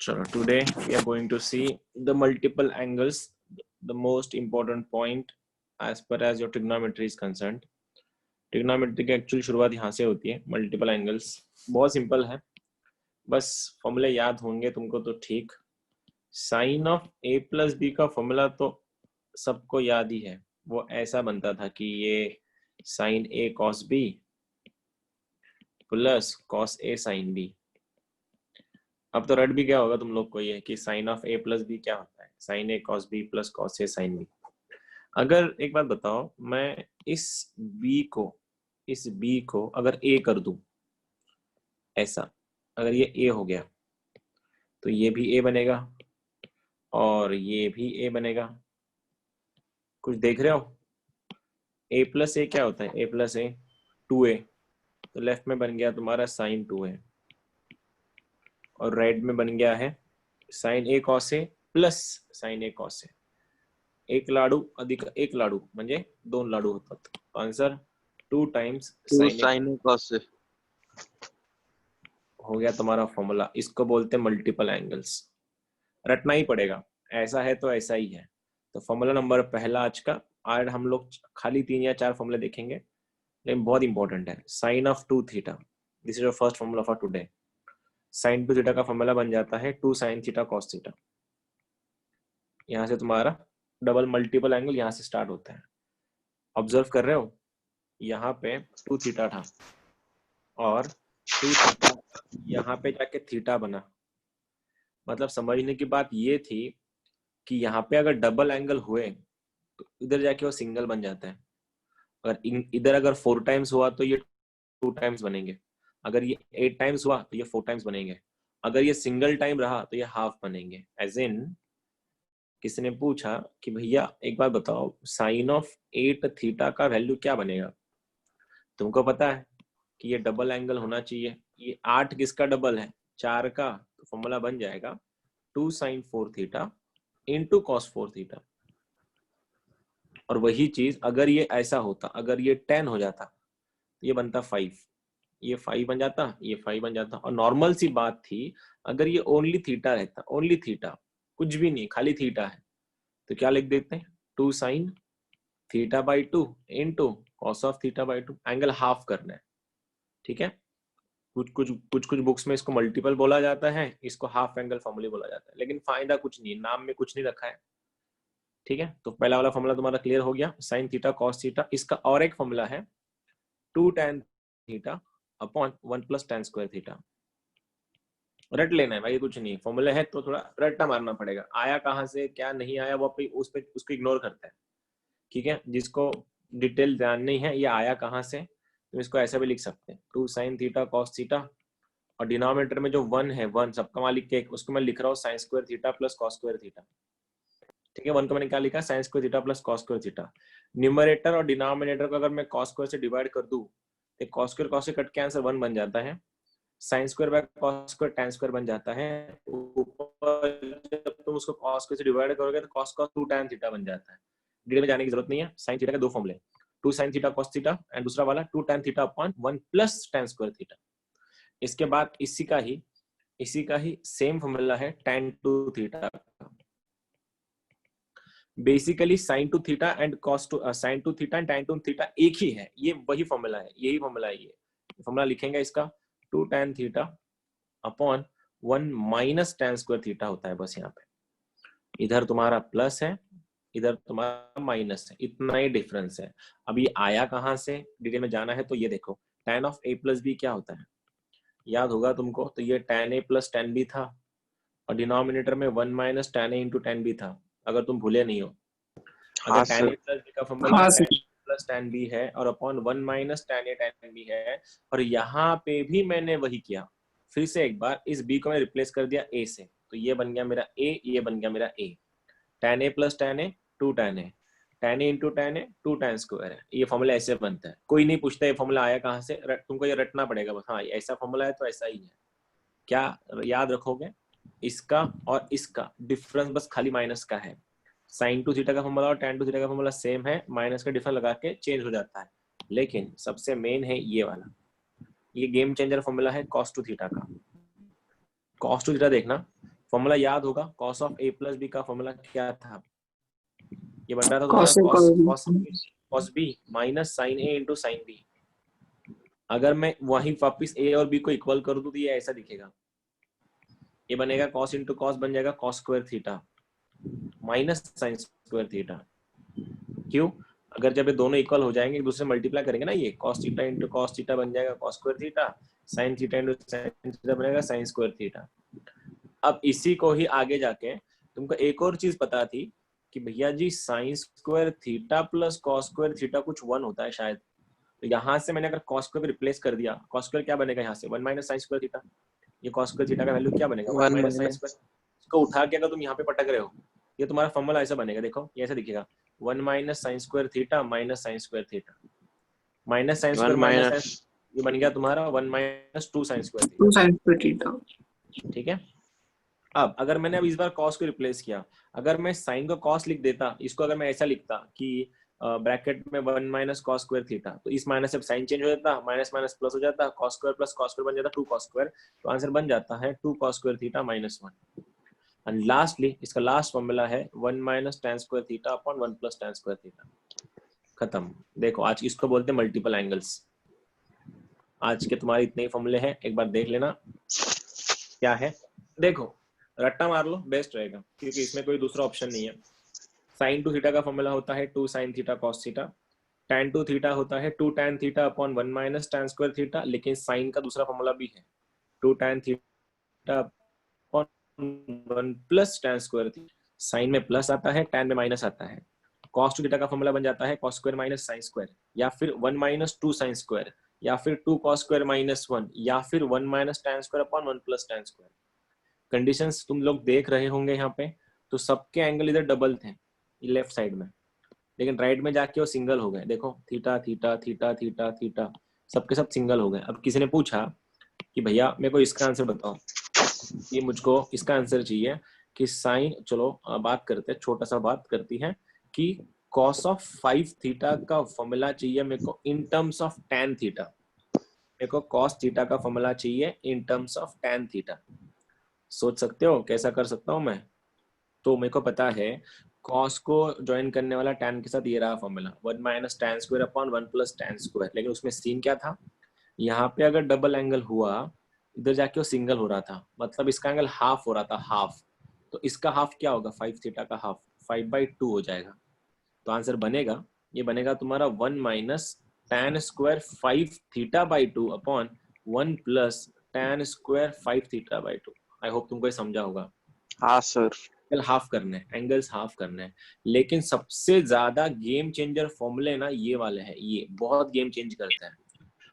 So today we are going to see the multiple angles, the most important point as per as your trigonometry is concerned. Trigonometry की actual शुरुआत यहाँ से होती है. Multiple angles बहुत simple है, बस फॉर्मूले याद होंगे तुमको तो ठीक. Sine of A plus B का फॉर्मूला तो सबको याद ही है. वो ऐसा बनता था कि ये sign A cos B plus cos A sine B. अब तो रट भी क्या होगा तुम लोग को ये कि sine of A plus B क्या होता है, sine A cos B plus cos A sine B. अगर एक बात बताओ, मैं इस बी को अगर ए कर दूं, ऐसा अगर ये ए हो गया तो ये भी ए बनेगा और ये भी ए बनेगा. कुछ देख रहे हो? ए प्लस ए क्या होता है? ए प्लस ए 2a, तो लेफ्ट में बन गया तुम्हारा साइन 2a और राइट में बन गया है sine A cos A plus sign A cos A. एक लाडू अधिक एक लाडू म्हणजे 2 लाडू होतात. Answer 2 times sign A cos A हो गया तुम्हारा फॉर्मूला. इसको बोलते हैं मल्टीपल एंगल्स. रटना ही पड़ेगा, ऐसा है तो ऐसा ही है. तो फॉर्मूला नंबर पहला आज का. आज हम लोग खाली 3 या 4 फॉर्मूले देखेंगे, लेकिन बहुत इंपॉर्टेंट है. Sine of 2 theta, this is your first formula for today. Sine 2 theta का फॉर्मूला बन जाता है 2 साइन थीटा कॉस थीटा. यहाँ से तुम्हारा डबल मल्टीपल एंगल यहाँ से स्टार्ट होता है. ऑब्जर्व कर रहे हो, यहाँ पे 2 थीटा था और 2 थीटा यहाँ पे जाके थीटा बना. मतलब समझने की बात ये थी कि यहाँ पे अगर डबल एंगल हुए तो इधर जाके वो सिंगल बन जाता है. अगर इधर अगर 4 टाइम्स हुआ तो ये 2 टाइम्स बनेंगे. अगर ये 8 टाइम्स हुआ तो ये 4 टाइम्स बनेंगे. अगर ये सिंगल टाइम रहा तो ये हाफ बनेंगे. एज इन किसी ने पूछा कि भैया एक बात बताओ, साइन ऑफ 8 थीटा का वैल्यू क्या बनेगा? तुमको पता है कि ये डबल एंगल होना चाहिए. ये 8 किसका डबल है? 4 का. तो फॉर्मूला बन जाएगा 2 sine 4 theta into cos 4 theta. और वही चीज अगर ये ऐसा होता, अगर ये 10 हो जाता तो ये बनता 5, ये 5 बन जाता, ये 5 बन जाता. और नॉर्मल सी बात थी, अगर ये ओनली थीटा रहता, ओनली थीटा, कुछ भी नहीं खाली थीटा है, तो क्या लिख देते हैं 2 sine theta by 2 into cos of theta by 2. Angle half करना है, ठीक है. कुछ बुक्स में इसको मल्टीपल बोला जाता है, इसको हाफ एंगल फॉर्मूले बोला जाता है, लेकिन फायदा कुछ नहीं, नाम में कुछ नहीं रखा है, ठीक है. तो पहला वाला फॉर्मूला तुम्हारा क्लियर हो गया, साइन थीटा कॉस थीटा. इसका और एक फॉर्मूला है 2 tan theta upon 1 plus tan square theta. रट लेना है भाई, कुछ नहीं. फॉर्मूला है तो थोड़ा रट्टा मारना पड़ेगा. आया कहाँ से क्या नहीं आया वो उसको इग्नोर करता है, ठीक है. जिसको डिटेल ध्यान नहीं है ये आया कहाँ से, तो इसको ऐसा भी लिख सकते हैं 2 साइन थीटा कॉस थीटा. और डिनोमिनेटर में जो 1 है, 1 सबका मान लिख के उसको मैं लिख रहा हूँ sign square theta plus cos square theta, ठीक है. 1 को मैंने क्या लिखा? Sign square theta plus cos square theta. Numerator और डिनोमिनेटर को अगर मैं कॉस स्क्वायर से डिवाइड कर दूं तो कॉस से कट के आंसर 1 बन जाता है. Sine square by cos square tan square बन जाता है. ऊपर जब तुम उसको कॉस स्क्वायर से डिवाइड करोगे तो कॉस 2 tan थीटा बन जाता है. डिटेल में जाने की जरूरत नहीं है. साइन थीटा के 2 फॉर्मूले, 2 sine theta cos theta and दूसरा वाला 2 tan theta upon 1 plus tan square theta. इसके बाद इसी का ही सेम फॉर्मूला है tan 2 theta. Basically sine 2 theta and cos 2, sine 2 theta and tan 2 theta एक ही है. ये वही फॉर्मूला है, यही फॉर्मूला है. ये फॉर्मूला लिखेंगे इसका 2 tan theta upon 1 minus tan square theta होता है. बस यहाँ पे इधर तुम्हारा प्लस है, इधर तुम्हारा माइनस है, इतना ही डिफरेंस है. अब ये आया कहाँ से, डिटेल में जाना है तो ये देखो tan of a plus B क्या होता है, याद होगा तुमको. तो ये tan a plus tan b था और डिनोमिनेटर में 1 minus tan a into tan b था, अगर तुम भूले नहीं हो. अगर tan a प्लस b का formula tan plus tan b है और upon 1 minus tan a tan b है. और यहाँ पे भी मैंने वही किया, फिर से एक बार इस b को मैं रिप्लेस कर दिया a से, तो ये बन गया मेरा a, ये बन गया मेरा a. tan a plus tan a 2 tan a, tan a into tan a 2 tan square है. ये फॉर्मूला ऐसे बनता है. कोई नहीं पूछता ये फॉर्मूला आया कहाँ से, तुमको ये रटना पड़ेगा बस. हाँ ऐसा फॉर्मूला है तो ऐसा ही है. क्या याद रखोगे? इसका और इसका डिफरेंस बस खाली माइनस का है. साइन 2 थीटा का फॉर्मूला और tan 2 थीटा का फॉर्मूला सेम है, माइनस का डिफरेंस लगा के चेंज हो जाता है. लेकिन सबसे मेन है ये वाला, ये गेम चेंजर फॉर्मूला है cos 2 थीटा का. cos 2 थीटा देखना, फॉर्मूला याद होगा, cos of A plus B का फॉर्मूला क्या था? ये बन रहा था तुम्हारा cos A cos cos cos cos B minus sine A into sine B. अगर मैं वही वापिस ए और बी को इक्वल कर दूं तो ये ऐसा दिखेगा, ये बनेगा कॉस इंटू कॉस बन जाएगा cos square theta minus sine square theta. क्यों? अगर जब ये दोनों इक्वल हो जाएंगे, एक दूसरे मल्टीप्लाई करेंगे ना, ये cos theta into cos theta बन जाएगा cos square theta, sin theta into sin theta बनेगा sin स्क्वायर थीटा। अब इसी को ही आगे जाके तुमको एक और चीज पता थी कि भैया जी sin square theta plus cos square theta कुछ 1 होता है शायद। तो यहाँ से मैंने अगर cos स्क्वायर रिप्लेस कर दिया, cos स्क्वायर क्या बनेगा यहाँ से 1 माइनस sin स्क्वायर थीटा। ये cos स्क्वायर थीटा का वैल्यू क्या बनेगा 1 1 माइनस sin माइनस स्क्वायर। इसको उठा के अगर तुम यहाँ पे पटक रहे हो, ये तुम्हारा फॉर्मूला ऐसा बनेगा, देखो ये ऐसा दिखेगा 1 minus sin square theta minus sin square theta minus sin 1 square minus sin, minus ये बन गया तुम्हारा 1 minus 2 sin square 2 theta. sin square theta. ठीक है। अब अगर मैंने अब इस बार cos को रिप्लेस किया, अगर मैं sin को cos लिख देता, इसको अगर मैं ऐसा लिखता कि ब्रैकेट में 1 माइनस कॉस स्क्वायर थीटा, तो इस माइनस से साइन चेंज हो जाता, माइनस माइनस प्लस हो जाता, cos square plus cos square बन जाता 2 cos स्क्वायर। तो आंसर बन जाता है 2 cos square theta minus 1। And lastly इसका लास्ट फॉर्मूला है 1 minus tan square theta upon 1 plus tan square theta. खत्म। देखो आज इसको बोलते हैं मल्टीपल एंगल्स। आज के तुम्हारे इतने ही फॉर्मूले हैं, एक बार देख लेना क्या है। देखो रट्टा मार लो, बेस्ट रहेगा, क्योंकि इसमें कोई दूसरा ऑप्शन नहीं है। साइन टू थीटा का फॉर्मूला होता है 2 sin theta cos theta. tan two theta होता है 2 tan theta upon 1 minus tan square theta, लेकिन साइन का दूसरा फॉर्मूला भी है 2 tan theta upon 1 plus tan square theta. Sine में प्लस आता है, tan में माइनस आता है। cos टू थीटा का फॉर्मूला बन जाता है cos square minus sin square, या फिर 1 माइनस 2 sin स्क्वायर, या फिर 2 cos स्क्वायर माइनस 1, या फिर 1 minus tan square upon 1 plus tan square. Conditions तुम लोग देख रहे होंगे यहाँ पे, तो सबके एंगल इधर डबल थे लेफ्ट साइड में, लेकिन राइट में जाके वो सिंगल हो गए। देखो theta theta theta theta theta सबके सब सिंगल हो गए। अब किसी ने पूछा कि भैया मेरे को इसका आंसर बताओ, कि मुझको इसका आंसर चाहिए कि साइन, चलो बात करते हैं, छोटा सा बात करती है कि cos ऑफ 5 थीटा का फॉर्मूला चाहिए मेरे को in terms of tan theta. मेरे को cos थीटा का फॉर्मूला चाहिए in terms of tan theta. सोच सकते हो कैसा कर सकता हूं मैं? तो मेरे को पता है cos को ज्वाइन करने वाला tan के साथ ये रहा formula 1 minus tan square upon 1 plus tan square, लेकिन उसमें सीन क्या था, यहाँ पे अगर डबल एंगल हुआ, इधर जाके वो सिंगल हो रहा था, मतलब इसका एंगल हाफ हो रहा था, हाफ। तो इसका हाफ क्या होगा, 5 थीटा का हाफ 5/2 हो जाएगा। तो आंसर बनेगा, ये बनेगा तुम्हारा 1 minus tan square 5 theta by 2 upon 1 plus tan square 5 theta by 2। I hope तुमको ये समझा होगा। हाँ सर। एंगल हाफ करने हैं, एंगल्स हाफ करने हैं, लेकिन सबसे ज्यादा गेम चेंजर फॉर्मूले ना ये वाले हैं, ये बहुत गेम चेंज करते हैं,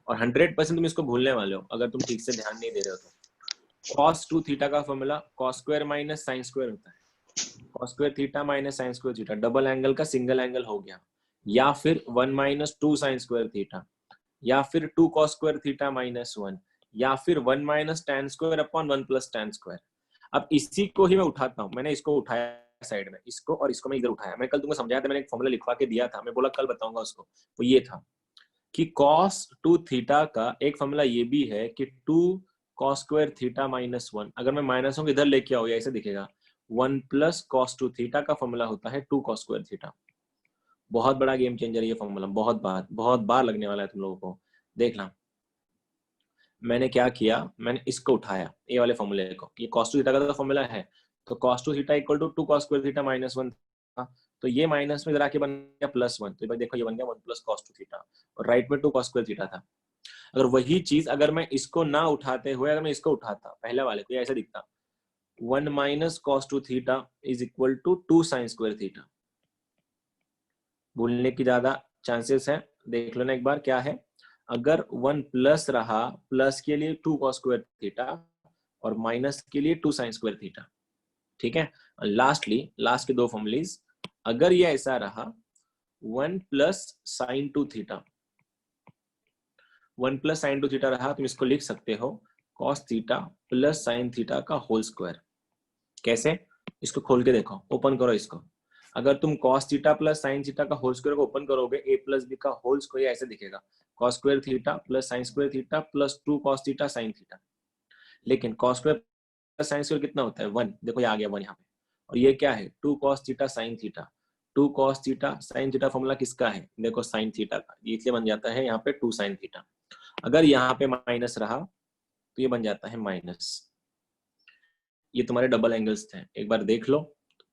और 100% तुम इसको भूलने वाले हो अगर तुम ठीक से ध्यान नहीं दे रहे हो तो। cos टू थीटा का formula cos square minus sine square होता है, cos square theta minus sine square theta, double angle का सिंगल एंगल हो गया, या फिर 1 माइनस 2 साइन स्क्वायर थीटा, या फिर 2 cos स्क्वायर थीटा माइनस 1, या फिर 1 minus tan square upon 1 plus tan square. अब इसी को ही मैं उठाता हूँ, मैंने इसको उठाया साइड में, इसको और इसको मैं इधर उठाया। मैं कल तुमको समझाया था, मैंने एक फॉर्मूला लिखवा के दिया था, मैं बोला कल बताऊंगा उसको। तो ये था कि cos टू थीटा का एक फॉर्मूला ये भी है कि 2 cos स्क्वायर थीटा माइनस 1, अगर मैं माइनस को इधर लेके आओ ऐसे दिखेगा 1 प्लस cos टू थीटा का फॉर्मूला होता है 2 cos स्क्वायर थीटा। बहुत बड़ा गेम चेंजर ये फॉर्मूला, बहुत बार लगने वाला है तुम लोगों को। देखना मैंने क्या किया, मैंने इसको उठाया ए वाले फॉर्मूले को, ये cos टू थीटा का फॉर्मूला है, तो cos two theta equal to 2 cos square theta minus 1 था, तो ये माइनस में इधर आके बन गया +1, तो भाई देखो ये बन गया 1 प्लस cos टू थीटा, और राइट में 2 cos स्क्वायर थीटा था। अगर वही चीज अगर मैं इसको ना उठाते हुए अगर मैं इसको उठाता पहले वाले को, ऐसा दिखता 1 minus cos two theta is equal to 2 sin square theta. भूलने की ज्यादा चांसेस है, देख लो ना एक बार क्या है। अगर 1 प्लस रहा, प्लस के लिए 2 cos स्क्वायर थीटा और माइनस के लिए 2 sin स्क्वायर थीटा। ठीक है। लास्टली लास्ट के दो फॉर्मूलीज, अगर ये ऐसा रहा 1 plus sine two theta, 1 plus sine two theta रहा, तुम इसको लिख सकते हो cos theta plus sine theta का होल स्क्वायर। कैसे? इसको खोल के देखो, ओपन करो इसको। अगर तुम cos theta plus sine theta का होल स्क्वायर को ओपन करोगे, a प्लस बी का होल स्क्वायर ऐसे दिखेगा cos square theta plus sign square theta plus 2 cos theta sine theta. लेकिन cos स्क्वायर साइन स्क्वायर कितना होता है 1, देखो ये आ गया 1 यहाँ पे। और ये क्या है 2 cos theta sin theta, 2 cos theta sin theta formula किसका है, देखो sin थीटा का, ये इसलिए बन जाता है यहाँ पे 2 sin थीटा। अगर यहाँ पे माइनस रहा तो ये बन जाता है माइनस। ये तुम्हारे डबल एंगल्स थे, एक बार देख लो।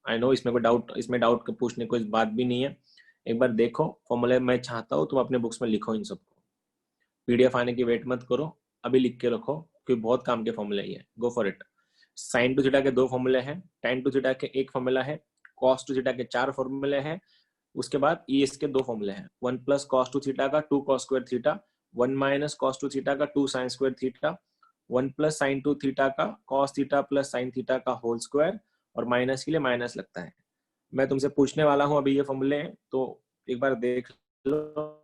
आई नो इसमें कोई डाउट, इसमें डाउट पूछने को इस बात भी नहीं है, एक बार देखो फॉर्मूले। मैं चाहता हूँ तुम अपने बुक्स में लिखो इन सबको, पीडीएफ आने की वेट मत करो, अभी लिख के रखो क्योंकि बहुत काम के फॉर्मूले ही है। Go for it. Sign two theta के 2 फॉर्मूले हैं, टेन टू थीटा के 1 फॉर्मूला है, कॉस टू थीटा के 4 फॉर्मूले हैं, उसके बाद ये इसके 2 फॉर्मूले हैं, 1 प्लस कॉस टू थीटा का 2 cos square theta, 1 minus cos two theta का 2 sin square theta, 1 plus sine two theta का cos theta plus sine theta का होल स्क्वायर, और माइनस के लिए माइनस लगता है। मैं तुमसे पूछने वाला हूं अभी ये फॉर्मूले हैं तो एक बार देख लो।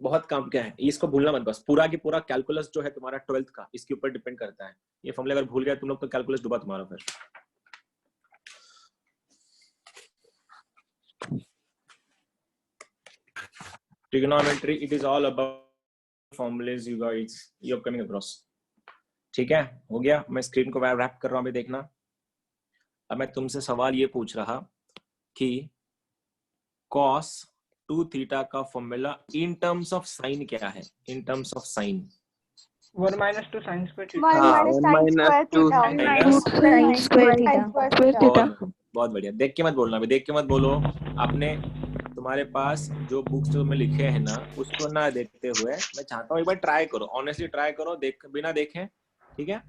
बहुत काम क्या है, इसको भूलना मत बस। पूरा की पूरा कैलकुलस जो है तुम्हारा 12th का इसके ऊपर डिपेंड करता है। ये फॉर्मूले अगर भूल गए तुम लोग तो कैलकुलस डूबा तुम्हारा फिर। Trigonometry it is all about formulas you guys, you are coming across. ठीक है, हो गया। मैं स्क्रीन को रैप कर रहा हूं, अभी देखना। अब मैं तुमसे सवाल ये पूछ रहा कि cos 2 थीटा का formula in terms of sine क्या है, in terms of sine. 1 minus 2 sin square theta. 1 minus 2 sin square theta. बहुत बढ़िया। देख के मत बोलना, अभी देख के मत बोलो। आपने तुम्हारे पास जो बुक्स जो मैं लिखे हैं ना उसको ना देखते हुए मैं चाहता हूँ एक बार ट्राई करो, ऑनेस्टली ट्राई करो, देख बिना देखे, ठीक है,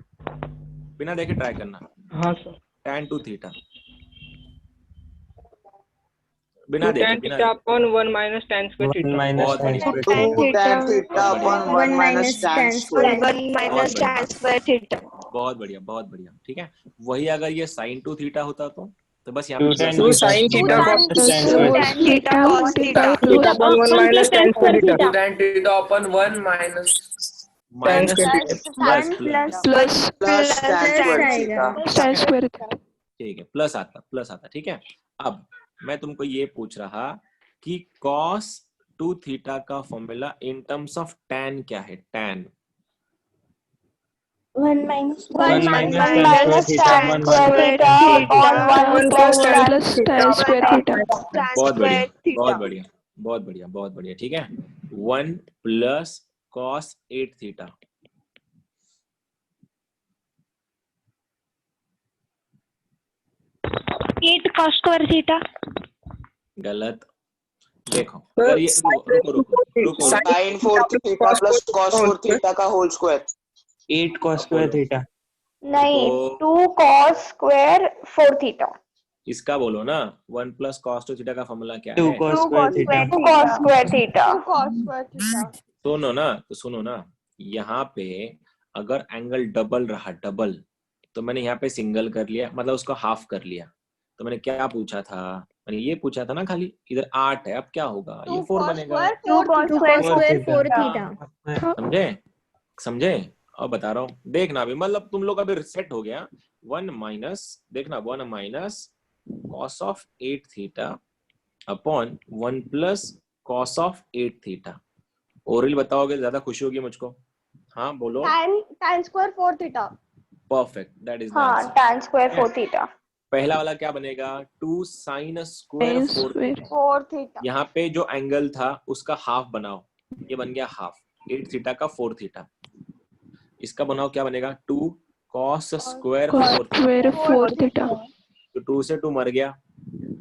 बिना देखे ट्राई करना। हाँ सर। tan 2 थीटा बिना देखे, tan theta upon 1 minus tan square theta. बहुत बढ़िया, tan theta upon 1 minus tan square. 1 minus tan square theta. बहुत बढ़िया, बहुत बढ़िया। ठीक है, वही अगर ये sin 2 थीटा होता तो बस यहाँ पे 2 sin theta tan theta cos theta upon 1 minus tan square theta. tan theta upon 1 minus minus plus tan square theta. ठीक है, प्लस आता। ठीक है, अब मैं तुमको ये पूछ रहा कि cos 2 थीटा का formula in terms of tan क्या है, tan 1 minus tan square theta upon 1 plus tan square theta. बहुत बढ़िया, बहुत बढ़िया, बहुत बढ़िया, बहुत बढ़िया। ठीक है, 1 plus cos 8 theta. cos square theta. गलत। देखो अगर ये रुको sin 4 theta plus cos 4 theta का whole square 8 cos square theta. नहीं, 2 cos square 4 theta. इसका बोलो ना, 1 प्लस cos 2 थीटा का फॉर्मूला क्या 2 है? cos square theta. 2 cos square theta. सुनो ना, तो सुनो ना, यहाँ पे अगर एंगल डबल रहा, डबल, तो मैंने यहाँ पे सिंगल कर लिया, मतलब उसको हाफ कर लिया। तो मैंने क्या पूछा था, मैंने ये पूछा था ना खाली, इधर 8 है, अब क्या होगा, ये 4 बनेगा। 2 cos square 4 theta. समझे? और बता रहा हूँ, देखना अभी, मतलब तुम लोग अभी सेट हो गया। 1 माइनस, देखना 1 minus cos of 8 theta upon 1 plus cos of 8 theta. Oral बताओगे ज्यादा खुशी होगी मुझको। हाँ बोलो। tan square 4 theta. Perfect, that is हाँ, tan square 4 theta. पहला वाला क्या बनेगा, 2 sin स्क्वायर 4 थीटा। यहाँ पे जो एंगल था उसका हाफ बनाओ, ये बन गया हाफ, 8 थीटा का 4 थीटा। इसका बनाओ, क्या बनेगा, 2 cos स्क्वायर 4 थीटा। तो 2 से 2 मर गया,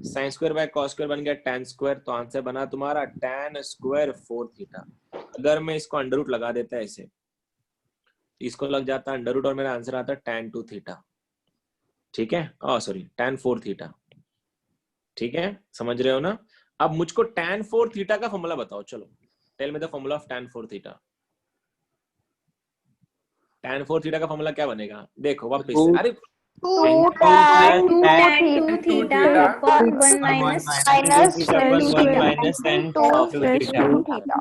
sin square by cos square बन गया tan स्क्वायर। तो आंसर बना तुम्हारा tan स्क्वायर 4 थीटा। अगर मैं इसको अंडर रूट लगा देता ऐसे, इसको लग जाता अंडर रूट और मेरा आंसर आता tan 2 थीटा। ठीक है, सॉरी tan 4 थीटा। ठीक है, समझ रहे हो ना? अब मुझको tan 4 थीटा का फॉर्मूला बताओ, चलो tell me the formula of tan 4 theta. tan 4 theta का फॉर्मूला क्या बनेगा, देखो वापस से, अरे 2 tan 2 theta upon 1 minus tan 2 theta.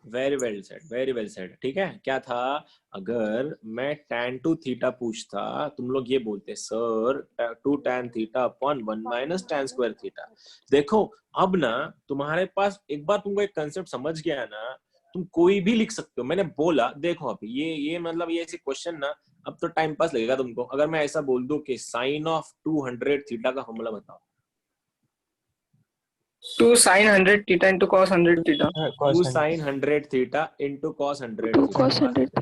Very well said, very well said. ठीक है, क्या था, अगर मैं tan 2 थीटा पूछता, तुम लोग ये बोलते sir 2 tan theta upon 1 minus tan square theta. देखो अब ना तुम्हारे पास, एक बार तुमको एक कंसेप्ट समझ गया ना, तुम कोई भी लिख सकते हो। मैंने बोला देखो अभी ये मतलब ये ऐसे क्वेश्चन ना, अब तो टाइम पास लगेगा तुमको। अगर मैं ऐसा बोल दूं कि साइन ऑफ 200 थीटा का फॉर्मूला बताओ। 2 sin 100 theta into cos 100 theta. 2 sin 100 theta into cos 100 2 theta. cos 100 theta.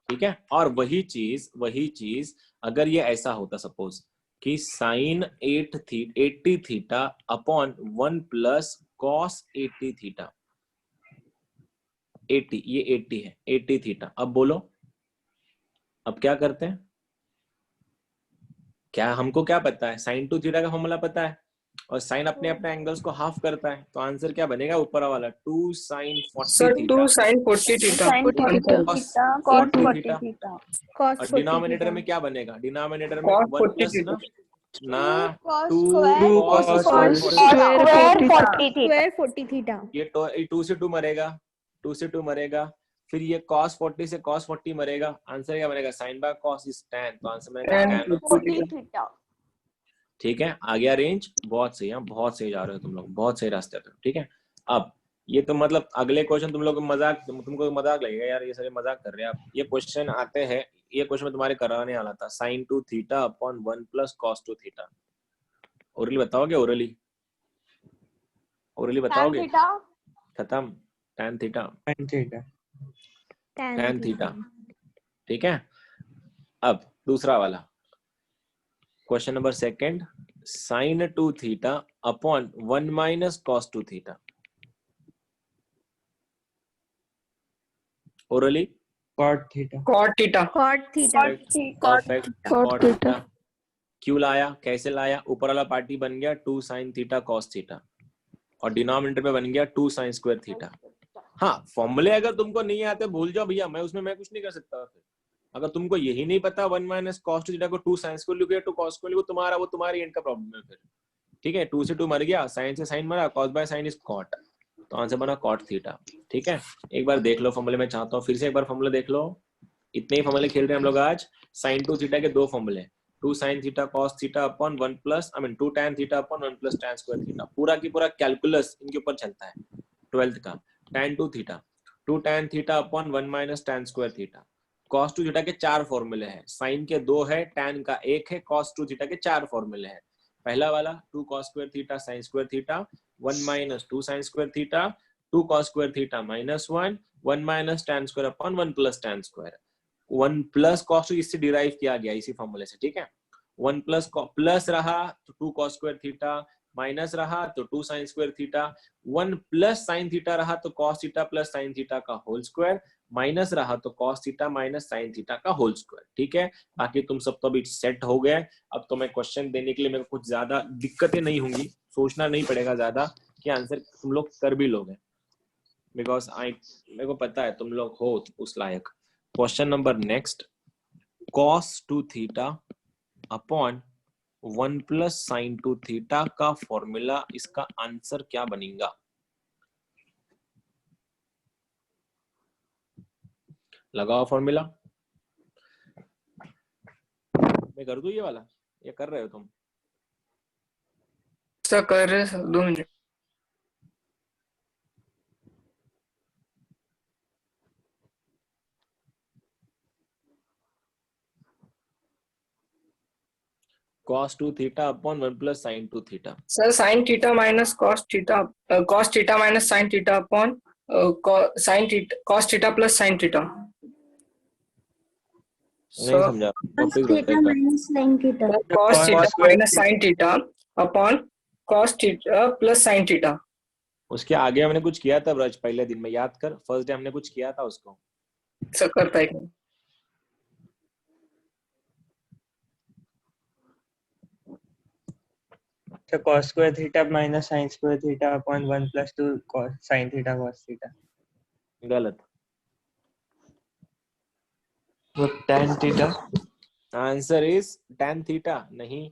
ठीक है, और वही चीज अगर ये ऐसा होता सपोज कि sine 80 theta upon 1 plus cos 80 theta. 80 ये 80 है, 80 थीटा। अब बोलो अब क्या करते हैं? क्या हमको क्या पता है? साइन 2 थीटा का फॉर्मूला पता है और साइन अपने अपने एंगल्स को हाफ करता है, तो आंसर क्या बनेगा ऊपर वाला? 2 sin 40 Sir, 2 theta sin 40 theta. Sin 40 theta. cos 40 theta. Theta और डिनोमिनेटर में क्या बनेगा? डिनोमिनेटर में Cos 1 40 प्लस theta. ना 2 2 cos cos square 40। Square 40 theta. Square 40 theta ये 2 से 2 मरेगा, 2 से 2 मरेगा, फिर ये cos 40 से cos 40 मरेगा। आंसर क्या बनेगा? sin by cos is tan, तो आंसर बनेगा Tan tan। 40 theta. ठीक है, आ गया रेंज। बहुत सही है, बहुत सही जा रहे हो तुम लोग, बहुत सही रास्ते पे। ठीक है, अब ये तो मतलब अगले क्वेश्चन तुम लोग को मजाक, तुमको मजाक लगेगा यार, ये सारे मजाक कर रहे हैं आप। ये क्वेश्चन आते हैं, ये क्वेश्चन में तुम्हारे कराने वाला था, sin 2 theta upon 1 plus cos 2 theta. Orally बताओगे? ओरली Tan बताओगे? theta. खत्म। tan theta, tan theta. tan theta. ठीक है, अब दूसरा वाला question number second, sin 2 theta upon 1 minus cos 2 theta. Orally cot theta. Cot theta. Cot theta perfect. Cot cot theta. Theta. क्यों लाया, कैसे लाया? ऊपर वाला पार्टी बन गया 2 sin थीटा cos थीटा और डिनोमिनेटर में बन गया 2 sin स्क्वायर थीटा। हाँ, फॉर्मूले अगर तुमको नहीं आते भूल जाओ भैया, मैं उसमें कुछ नहीं कर सकता। फिर अगर तुमको यही नहीं पता 1 माइनस cos 2 थीटा को 2 sin स्क्वायर लिखो या 2 cos स्क्वायर लिखो, वो तुम्हारी एंड का प्रॉब्लम है फिर। ठीक है, 2 से 2 मर गया, sin से sin मरा, cos by sin is cot, तो आंसर बना cot थीटा। ठीक है, एक बार देख लो फॉर्मूले में, चाहता हूँ फिर से एक बार फॉर्मूला देख लो। इतने ही फॉर्मूले खेल रहे हैं हम लोग आज। sin 2 थीटा के दो फॉर्मूले, 2 sin theta cos theta upon 1 plus 2 tan theta upon 1 plus tan square theta. पूरा की पूरा कैलकुलस इनके ऊपर चलता है 12th का। tan 2 theta 2 tan theta upon 1 minus tan square theta. cos 2 theta के 4 फॉर्मूले हैं, sin के 2 है, tan का 1 है, cos 2 थीटा के 4 फॉर्मूले हैं। पहला वाला 2 cos square theta sin square theta, 1 minus 2 sin square theta, 2 cos square theta minus 1, 1 minus tan square upon 1 plus tan square. 1 plus cos 2 इससे डिराइव किया गया इसी फॉर्मूले से। ठीक है, 1 प्लस रहा तो 2 cos स्क्वायर थीटा, माइनस रहा तो 2 sin square theta, 1 plus sin theta रहा तो cos theta plus sin theta का होल स्क्वायर, माइनस रहा तो cos theta minus sin theta का होल स्क्वायर। ठीक है, बाकी तुम सब तो अभी सेट हो गए। अब तो मैं क्वेश्चन देने के लिए मेरे को कुछ ज्यादा दिक्कतें नहीं होंगी, सोचना नहीं पड़ेगा ज्यादा कि आंसर तुम लोग कर भी लोगे, बिकॉज मेरे को पता है तुम लोग हो उस लायक। Question number next, cos 2 theta upon 1 plus sin 2 theta का फॉर्मूला, इसका आंसर क्या बनेगा? लगाओ फॉर्मूला। मैं कर दूं ये वाला, ये कर रहे हो तुम? सर कर रहे sir 2 minute. cos 2 theta upon 1 plus sin 2 theta. Sir sin theta minus cos theta minus sin theta upon cos theta plus sin theta. नहीं समझा, वापस बताइए। Minus sin theta cos theta minus sin theta upon cos theta plus sin theta. उसके आगे हमने कुछ किया था ब्रज, पहले दिन में याद कर, फर्स्ट डे हमने कुछ किया था उसको। सर करता है So cos square theta minus sin square theta upon 1 plus 2 cos sin theta cos theta. गलत। So tan theta. Answer is tan theta. नहीं,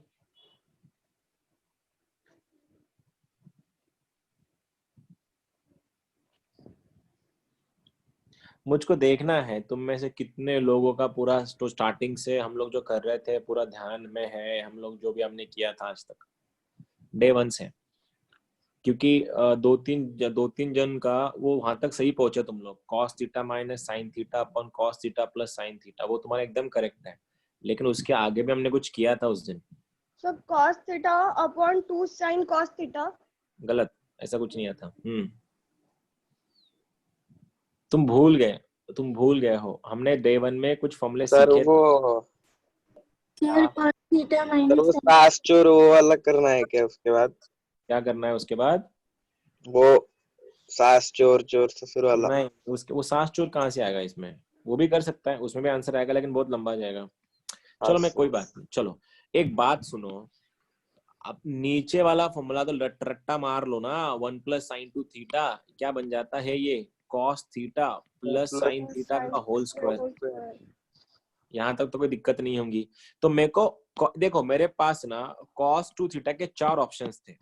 मुझको देखना है तुम में से कितने लोगों का पूरा तो स्टार्टिंग से हम लोग जो कर रहे थे पूरा ध्यान में है, हम लोग जो भी हमने किया था आज तक डे 1 से। क्योंकि दो तीन जन का वो वहां तक सही पहुंचे तुम लोग। Cos theta minus sine theta upon cos theta plus sine theta, वो तुम्हारा एकदम करेक्ट है, लेकिन उसके आगे भी हमने कुछ किया था उस दिन। So cos theta upon 2 sin cos theta. गलत, ऐसा कुछ नहीं आता। तुम भूल गए हो, हमने डे 1 में कुछ फॉर्मूले सर सीखे वो Sir, cos theta sir minus वो सास चोर वो अलग करना है क्या उसके बाद? क्या करना है उसके बाद? वो सास चोर चोर ससुर वाला। नहीं, उसके वो सास चोर कहाँ से आएगा इसमें? वो भी कर सकता है, उसमें भी आंसर आएगा, लेकिन बहुत लंबा जाएगा। चलो मैं कोई बात नहीं। चलो एक बात सुनो, अब नीचे वाला फॉर्मूला तो रट्टा मार लो ना। 1 प्लस साइन टू थीटा क्या बन जाता है? ये cos theta plus sine theta का होल स्क्वायर। यहाँ तक तो कोई दिक्कत नहीं होगी। तो मेरे को देखो, मेरे पास ना कॉस टू थीटा के 4 ऑप्शंस थे,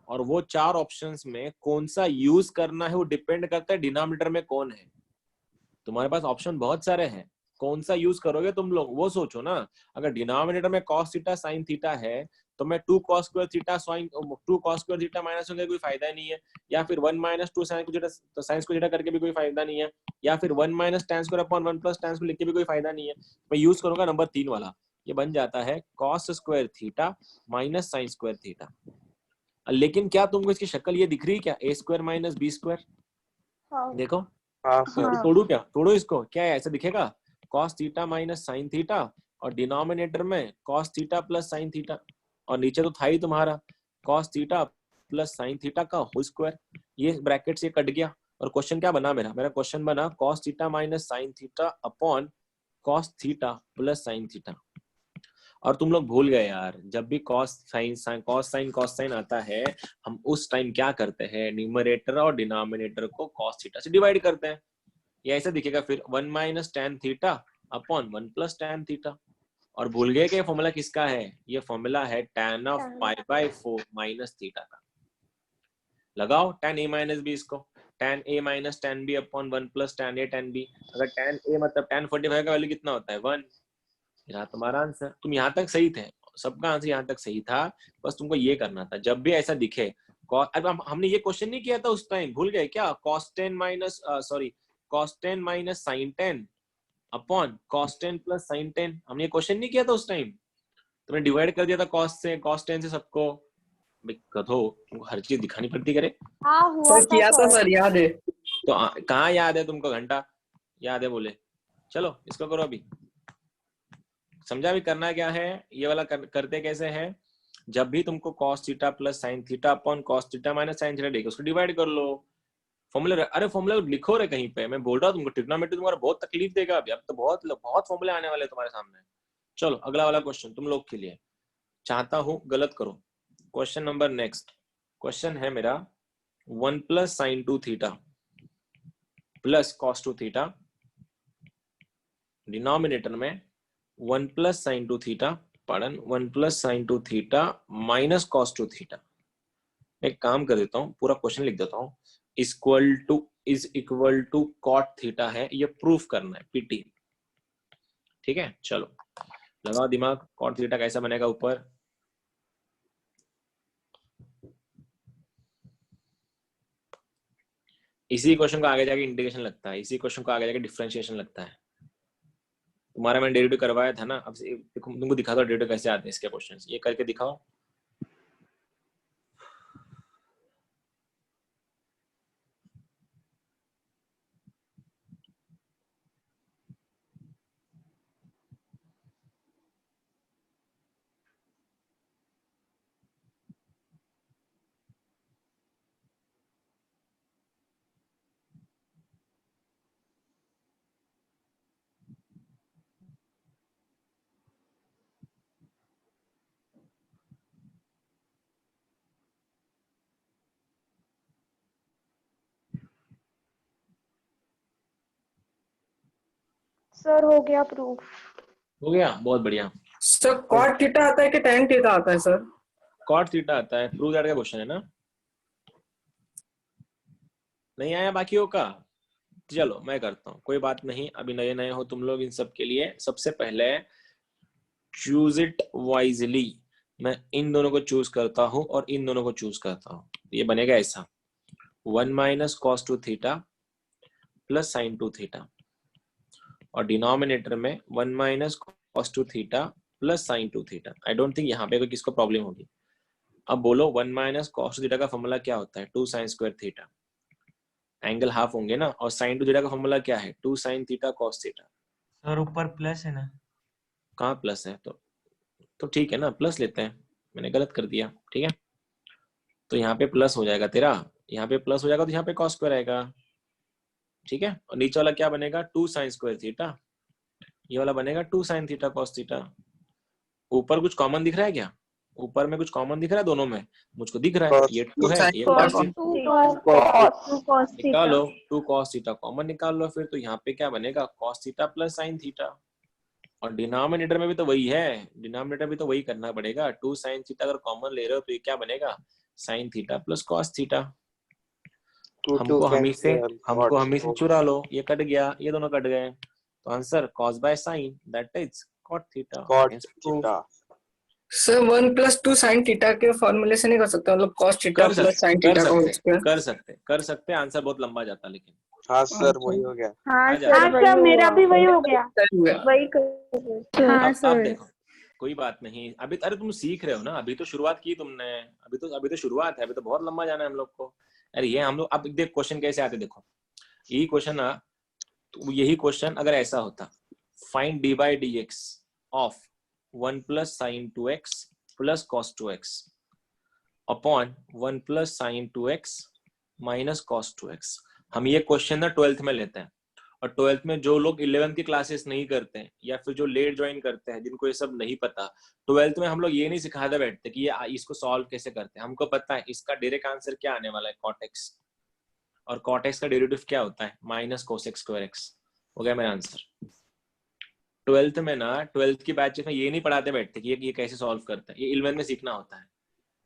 और वो 4 ऑप्शंस में कौन सा यूज करना है वो डिपेंड करता है डिनोमिनेटर में कौन है। तुम्हारे पास ऑप्शन बहुत सारे हैं, कौन सा यूज करोगे तुम लोग वो सोचो ना। अगर डिनोमिनेटर में cos थीटा sin थीटा है तो मैं 2 cos स्क्वायर थीटा माइनस होंगे, कोई फायदा नहीं है। या फिर 1 माइनस 2 sin स्क्वायर थीटा करके भी कोई फायदा नहीं है। या फिर 1 minus tan square upon 1 plus tan square लिख के भी कोई फायदा नहीं है। मैं यूज करूंगा नंबर 3 वाला, ये बन जाता है cos square theta minus sin square theta. लेकिन क्या तुमको इसकी शक्ल ये दिख रही है क्या? a square minus b square. देखो हाँ सर। तोड़ू इसको, क्या है ऐसा दिखेगा? cos theta minus sine theta, और डिनोमिनेटर में cos theta plus sine theta, और नीचे तो था ही तुम्हारा cos theta plus sine theta का होल स्क्वायर। ये ब्रैकेट से कट गया, और क्वेश्चन क्या बना मेरा क्वेश्चन बना cos theta minus sine theta upon cos theta plus sine theta. और तुम लोग भूल गए यार, जब भी cos साइन आता है, हम उस टाइम क्या करते हैं? न्यूमरेटर और डिनोमिनेटर को cos थीटा से डिवाइड करते हैं। ये ऐसा दिखेगा फिर 1 minus tan theta upon 1 plus tan theta. और भूल गए कि ये फॉर्मूला किसका है? ये फॉर्मूला है tan of pi by 4 minus theta का। लगाओ tan a माइनस b, इसको tan a minus tan b upon 1 plus tan a tan b। अगर tan a मतलब tan 45 का वैल्यू कितना होता है? 1। यहाँ तुम्हारा आंसर। तुम यहाँ तक सही थे, सबका आंसर यहाँ तक सही था, बस तुमको ये करना था जब भी ऐसा दिखे। अब हमने ये क्वेश्चन नहीं किया था उस टाइम, भूल गए क्या? cos 10 minus sin 10 upon cos 10 plus sin 10, हमने ये क्वेश्चन नहीं किया था उस टाइम। तुमने डिवाइड कर दिया था cos 10 से सबको। कथो तुमको हर चीज दिखानी पड़ती करे। हाँ हुआ सर किया था सर, याद है। तो कहाँ याद है तुमको? घंटा याद है बोले। चलो इसको करो अभी, समझा भी करना क्या है। ये वाला करते कैसे है? जब भी तुमको cos theta plus sin theta upon cos theta minus sin theta देगा, उसको डिवाइड कर लो। फॉर्मूला, अरे फॉर्मूला लिखो रे कहीं पे। मैं बोल रहा हूँ तुमको, ट्रिग्नोमेट्री तुम्हारा बहुत तकलीफ देगा अभी। अब तो बहुत फॉर्मूले आने वाले तुम्हारे सामने। चलो अगला वाला क्वेश्चन तुम लोग के लिए, चाहता हूँ गलत करो। क्वेश्चन नंबर नेक्स्ट क्वेश्चन है मेरा 1 plus sign 2 theta plus cos 2 theta, denominator में 1 plus sign 2 theta 1 plus sign 2 theta minus cos 2 theta. एक काम कर देता हूँ, पूरा क्वेश्चन लिख देता हूँ। Is equal to cot theta है, ये प्रूफ करना है, पीटी। ठीक है, चलो लगाओ दिमाग। कॉट थीटा कैसा बनेगा? ऊपर इसी क्वेश्चन को आगे जाके इंटीग्रेशन लगता है, इसी क्वेश्चन को आगे जाके डिफरेंशिएशन लगता है। तुम्हारा मैंने डेरिवेटिव करवाया था ना, अब तुमको दिखा दो डेरिवेटिव कैसे आते हैं इसके क्वेश्चन। ये करके दिखाओ। सर हो गया प्रूफ। हो गया, बहुत बढ़िया। सर कॉट थीटा आता है कि tan थीटा आता है सर? कॉट थीटा आता है। प्रूफ दैट का क्वेश्चन है ना, नहीं आया बाकियों का? चलो मैं करता हूँ, कोई बात नहीं। अभी नए नए हो तुम लोग, इन सब के लिए सबसे पहले चूज इट वाइजली। मैं इन दोनों को चूज करता हूँ और इन दोनों को चूज करता हूँ। ये बनेगा ऐसा 1 minus cos two theta plus sine two theta, और डिनोमिनेटर में 1 minus cos two theta plus sine two theta. I don't think यहाँ पे कोई किसको प्रॉब्लम होगी। अब बोलो 1 माइनस कॉस टू थीटा का फॉर्मूला क्या होता है? 2 sign square theta, angle half होंगे ना, और साइन टू थीटा का फॉर्मूला क्या है? 2 साइन थीटा कॉस थीटा। और ऊपर प्लस है ना? कहाँ प्लस है? तो ठीक है ना, प्लस लेते हैं, मैंने गलत कर दिया, ठीक है। तो यहाँ पे प्लस हो जाएगा तेरा, यहाँ पे प्लस हो जाएगा, तो यहाँ पे कॉस स्क्वायर आएगा, ठीक है। और नीचे वाला क्या बनेगा? 2 साइन स्क्वायर थीटा, ये वाला बनेगा 2 साइन थीटा कॉस थीटा। ऊपर कुछ कॉमन दिख रहा है क्या? ऊपर में कुछ कॉमन दिख रहा है दोनों में? मुझको दिख रहा है, ये 2 है, ये cos cos 2 cos थीटा निकालो, 2 cos थीटा कॉमन निकाल लो फिर। तो यहाँ पे क्या बनेगा? cos theta plus sin theta, और डिनोमिनेटर में भी तो वही है, डिनोमिनेटर भी तो वही करना पड़ेगा। 2 sin थीटा अगर कॉमन ले रहे हो तो ये क्या बनेगा? sin theta plus cos theta. हमको हमी से चुरा लो, ये कट गया, ये दोनों कट गए, तो answer cos by sin that is cot theta. cot theta. Sir 1 plus 2 sine theta के फॉर्मूले से नहीं कर सकते, मतलब cos theta plus sine theta का होल स्क्वायर। कर सकते, आंसर बहुत लंबा जाता लेकिन। हाँ सर वही हो गया। हाँ आ सर मेरा भी वही हो गया, वही हाँ अब सर। देखो कोई बात नहीं, अभी अरे तुम सीख रहे हो ना, अभी तो शुरुआत की तुमने, अभी तो शुरुआत है, अभी तो बहुत लंबा जाना है हम लोग को। अरे ये हम लोग अब देख क्वेश्चन कैसे आते, देखो यही क्वेश्चन ना, तो यही क्वेश्चन अगर ऐसा होता, find D by D x of 1 plus sign 2x plus cos 2x upon 1 plus sign 2x minus cos 2x। हम ये क्वेश्चन ना 12th में लेते हैं, और 12th में जो लोग 11th की क्लासेस नहीं करते हैं या फिर जो लेट ज्वाइन करते हैं, जिनको ये सब नहीं पता, 12th में हम लोग ये नहीं सिखाते बैठते कि ये इसको सॉल्व कैसे करते हैं। हमको पता है इसका डायरेक्ट आंसर क्या आने वाला है, cot x, और cot x का डेरिवेटिव क्या होता है? Minus cos x square x। हो गया मेरा आंसर। 12th में ना, 12th की बैचेस में ये नहीं पढ़ाते बैठते कि ये कैसे सॉल्व करते हैं, ये 11th में सीखना होता है।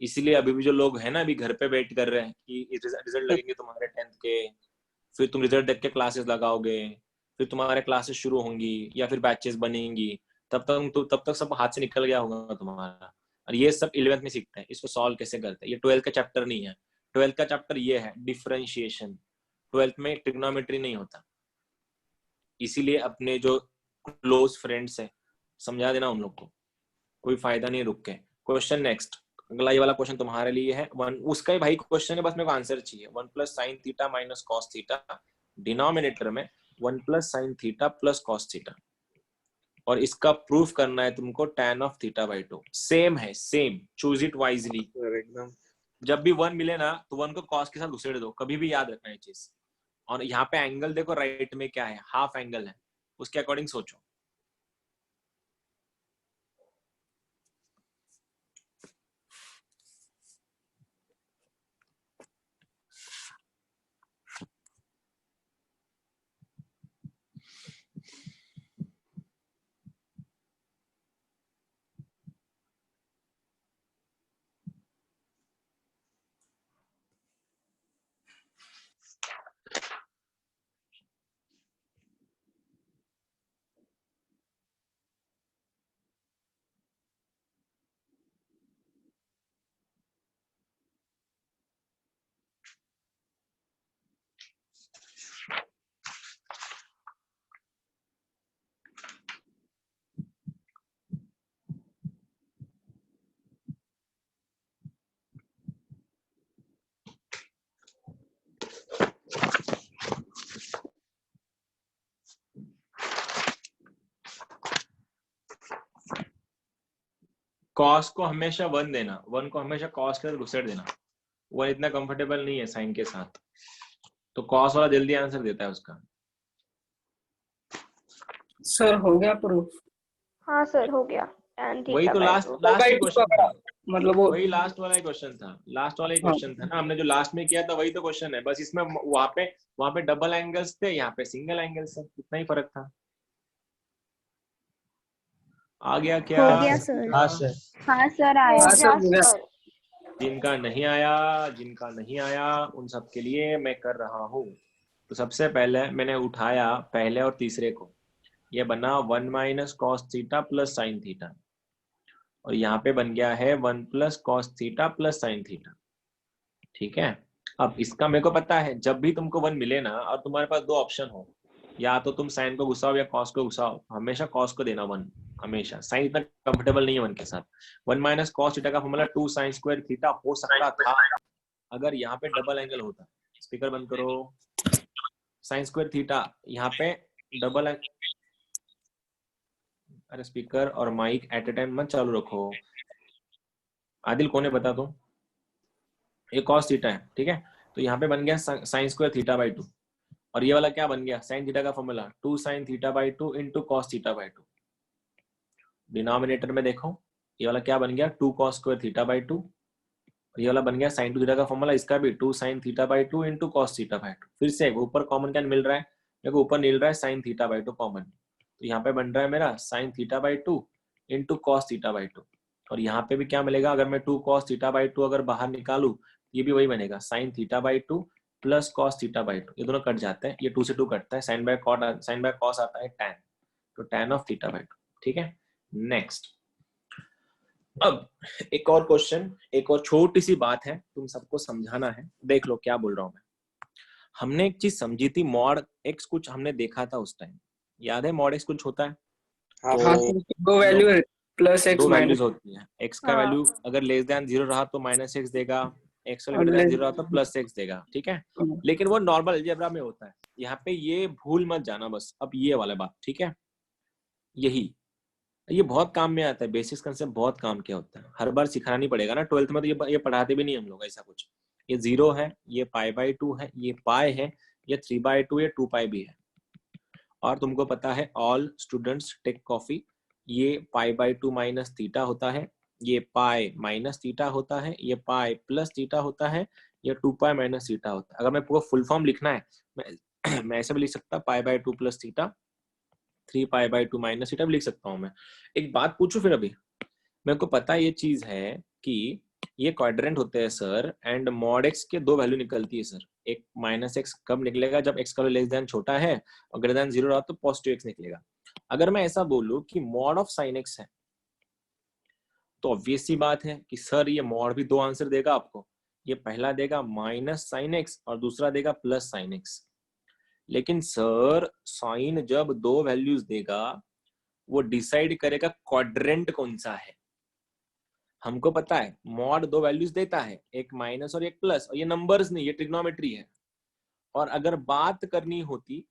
इसीलिए अभी भी जो लोग हैं ना, अभी घर पे वेट कर रहे हैं कि रिजल्ट लगेंगे तुम्हारे 10th के, फिर तुम रिजल्ट देख के क्लासेस लगाओगे, फिर तुम्हारे क्लासेस शुरू होंगी या फिर बैचेस बनेंगी, तब तक सब हाथ से निकल गया होगा तुम्हारा। और ये सब 11th में सीखते हैं, इसको सॉल्व कैसे करते हैं। ये 12th का चैप्टर नहीं है, 12th का चैप्टर ये है डिफरेंशिएशन। 12th में ट्रिग्नोमेट्री नहीं होता, इसीलिए अपने जो क्लोज फ्रेंड्स है समझा देना उन लोग को, कोई फायदा नहीं रुक के। क्वेश्चन नेक्स्ट, अगला ये वाला क्वेश्चन तुम्हारे लिए है, उसका ही भाई क्वेश्चन है, बस मेरे को आंसर चाहिए। 1 plus sine theta minus cos theta, denominator में 1 plus sine theta plus cos theta, और इसका प्रूफ करना है तुमको tan of theta by 2। Same है, सेम, चूज इट वाइजली। एकदम जब भी 1 मिले ना तो 1 को कॉस के साथ घुसेड़ दो, कभी भी याद रखना ये चीज। और यहाँ पे एंगल देखो राइट में क्या है, हाफ एंगल है, उसके अकॉर्डिंग सोचो। कॉस को हमेशा 1 देना, 1 को हमेशा कॉस के साथ घुसेड़ देना। वो इतना कंफर्टेबल नहीं है साइन के साथ, तो कॉस वाला जल्दी आंसर देता है उसका। सर हो गया प्रूफ? हाँ सर हो गया। वही तो लास्ट क्वेश्चन था, मतलब वो वही लास्ट वाला ही क्वेश्चन था, लास्ट वाला ही क्वेश्चन था ना, हमने जो लास्ट में किया था वही तो क्वेश्चन है। बस इसमें वहां पे डबल एंगल्स थे, यहाँ पे सिंगल एंगल्स है, इतना ही फर्क था। आ गया क्या? हो गया सर। हाँ सर। हाँ सर आया। हाँ सर, हो गया। जिनका नहीं आया उन सब के लिए मैं कर रहा हूँ। तो सबसे पहले मैंने उठाया पहले और तीसरे को, ये बना 1 minus cos theta plus sine theta, और यहाँ पे बन गया है 1 plus cos theta plus sine theta. ठीक है। अब इसका मेरे को पता है, जब भी तुमको 1 मिले ना और तुम्हारे पास 2 ऑप्शन हो, या तो तुम साइन को घुसाओ या कॉस को घुसाओ, हमेशा कॉस को देना 1, हमेशा। साइन इतना कंफर्टेबल नहीं है 1 के साथ। 1 माइनस कॉस थीटा का फॉर्मूला 2 साइन स्क्वायर थीटा हो सकता था अगर यहाँ पे डबल एंगल होता। स्पीकर बंद करो। साइन स्क्वायर थीटा यहाँ पे डबल, अरे स्पीकर और माइक एट ए टाइम मत चालू रखो। आदिल कौन है बता दो। ये कॉस थीटा है, ठीक है। तो यहाँ पे बन गया साइन स्क्वायर थीटा बाई 2, और ये वाला क्या बन गया, साइन थीटा का formula 2 sine theta by 2 into cos theta by 2। Denominator में देखो, ये वाला क्या बन गया 2 कॉस स्क्वायर थीटा बाई 2, ये वाला बन गया साइन 2 थीटा का फॉर्मूला, इसका भी 2 sine theta by 2 into cos theta by 2। फिर से ऊपर कॉमन क्या मिल रहा है, मेरे को ऊपर मिल रहा है साइन थीटा बाई 2 कॉमन, तो यहाँ पे बन रहा है मेरा sine theta by 2 into cos theta by 2, और यहाँ पे भी क्या मिलेगा, अगर मैं 2 कॉस थीटा बाई 2 अगर बाहर निकालू, ये भी वही बनेगा sine theta by 2 plus cos theta by 2। ये दोनों कट जाते हैं, ये 2 से 2 कटता है, साइन बाय कॉस आता है tan, तो tan ऑफ थीटा बाई 2। ठीक है, नेक्स्ट। अब एक और क्वेश्चन, एक और छोटी सी बात है, तुम सबको समझाना है, देख लो क्या बोल रहा हूं मैं। हमने एक चीज समझी थी, मॉड एक्स कुछ हमने देखा था उस टाइम, याद है मॉड एक्स कुछ होता है? हाँ हाँ सर। दो वैल्यू है, प्लस एक्स दो माइनस। वैल्यूज होती है, एक्स का वैल्यू अगर लेस देन 0 रहा तो माइनस एक्स देगा, एक्स और ग्रेटर देन less- 0 रहा तो प्लस एक्स देगा। ठीक है, लेकिन वो नॉर्मल अलजेब्रा में होता है, यहाँ पे ये भूल मत जाना बस। अब ये वाला बात, ठीक है, यही ये बहुत काम में आता है, बेसिक्स कंसेप्ट बहुत काम क्या होता है, हर बार सिखाना नहीं पड़ेगा ना। 12th में तो ये पढ़ाते भी नहीं हम लोग ऐसा कुछ। ये 0 है, ये पाई बाई 2 है, ये पाई है, ये 3/2, ये 2 पाई भी है। और तुमको पता है ऑल स्टूडेंट्स टेक कॉफी, ये पाई बाई 2 माइनस थीटा होता है, ये पाई माइनस थीटा होता है, ये पाई प्लस थीटा होता है, ये 2 पाई माइनस थीटा होता है। अगर मैं पूरा फुल फॉर्म लिखना है, मैं ऐसे भी लिख सकता, पाई by 2 plus theta, 3 pi by 2 minus theta भी लिख सकता हूँ मैं। एक बात पूछूं फिर, अभी मेरे को पता ये चीज है कि ये क्वाड्रेंट होते हैं सर, एंड मॉड एक्स के 2 वैल्यू निकलती है सर। एक माइनस एक्स कब निकलेगा, जब एक्स का लेस देन छोटा है और ग्रेटर देन 0 रहा तो पॉजिटिव एक्स निकलेगा। अगर मैं ऐसा बोलूं कि मॉड ऑफ साइन एक्स है, तो ऑब्वियस सी बात है कि सर ये मॉड भी 2 आंसर देगा आपको, ये पहला देगा माइनस साइन एक्स और दूसरा देगा प्लस साइन एक्स। लेकिन सर साइन जब 2 वैल्यूज देगा, वो डिसाइड करेगा क्वाड्रेंट कौन सा है। हमको पता है मॉड 2 वैल्यूज देता है, एक माइनस और एक प्लस, और ये नंबर्स नहीं, ये ट्रिग्नोमेट्री है। और अगर बात करनी होती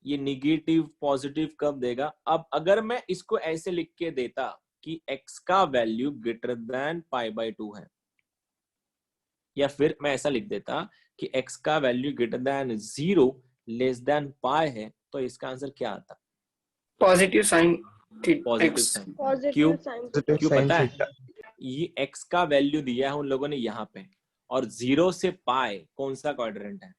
ये निगेटिव पॉजिटिव कब देगा, अब अगर मैं इसको ऐसे लिख के देता कि x का value greater than pi by 2 है, या फिर मैं ऐसा लिख देता कि x का value greater than 0 less than pi है, तो इसका आंसर क्या आता? Positive sine positive sine. क्यों? क्यों पता है? ये x का वैल्यू दिया है उन लोगों ने यहाँ पे, और 0 से पाई कौन सा क्वाड्रेंट है?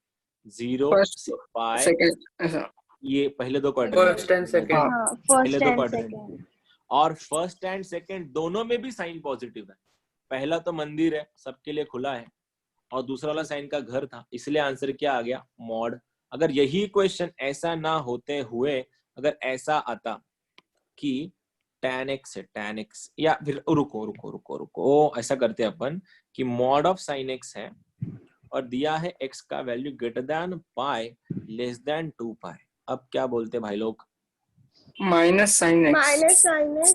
0 से पाई, सेकंड ऐसा, ये पहले 2 क्वाड्रेंट, फर्स्ट एंड सेकंड, पहले 2 क्वाड्रेंट, और फर्स्ट एंड सेकंड दोनों में भी साइन पॉजिटिव है। पहला तो मंदिर है, सबके लिए खुला है, और दूसरा वाला साइन का घर था, इसलिए आंसर क्या आ गया? मॉड। अगर यही क्वेश्चन ऐसा ना होते हुए अगर ऐसा आता कि tan x है, tan x, या फिर रुको रुको रुको रुको ऐसा करते अपन कि मॉड ऑफ साइन x है और दिया है x का वैल्यू ग्रेटर देन पाई लेस देन 2 पाई, अब क्या बोलते भाई लोग? Minus sine x,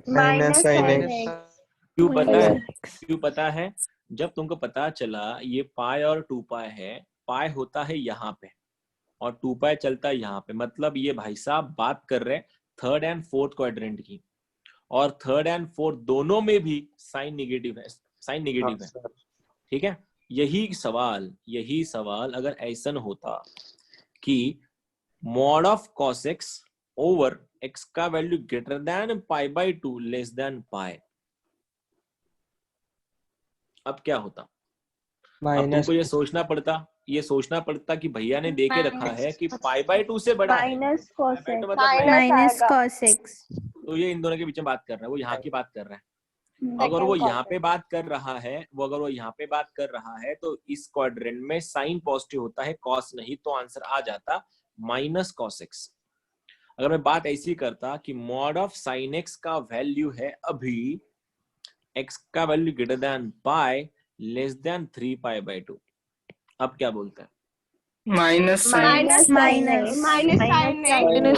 minus sine x. क्यों पता है? क्यों पता है? जब तुमको पता चला ये पाई और 2 पाई है, पाई होता है यहाँ पे और 2 पाई चलता है यहाँ पे, मतलब ये भाई साहब बात कर रहे हैं थर्ड एंड फोर्थ क्वाड्रेंट की, और थर्ड एंड फोर्थ दोनों में भी साइन निगेटिव है, साइन निगेटिव है। ठीक है, यही सवाल अगर ऐसा होता कि mod of cos x over x का value greater than pi by 2 less than pi, अब क्या होता? अब तुमको ये सोचना पड़ता कि भैया ने देके रखा है कि पाई बाई 2 से बड़ा है, माइनस cos x, तो ये इन दोनों के बीच में बात कर रहा है, वो यहाँ की बात कर रहा है। अगर वो यहाँ पे बात कर रहा है, तो इस क्वाड्रेंट में साइन पॉजिटिव होता है, कॉस नहीं, तो आंसर आ जाता माइनस cos x। अगर मैं बात ऐसी करता कि मॉड ऑफ साइन x का वैल्यू है अभी x का value greater than pi less than 3 pi by 2, अब क्या बोलते हैं? Minus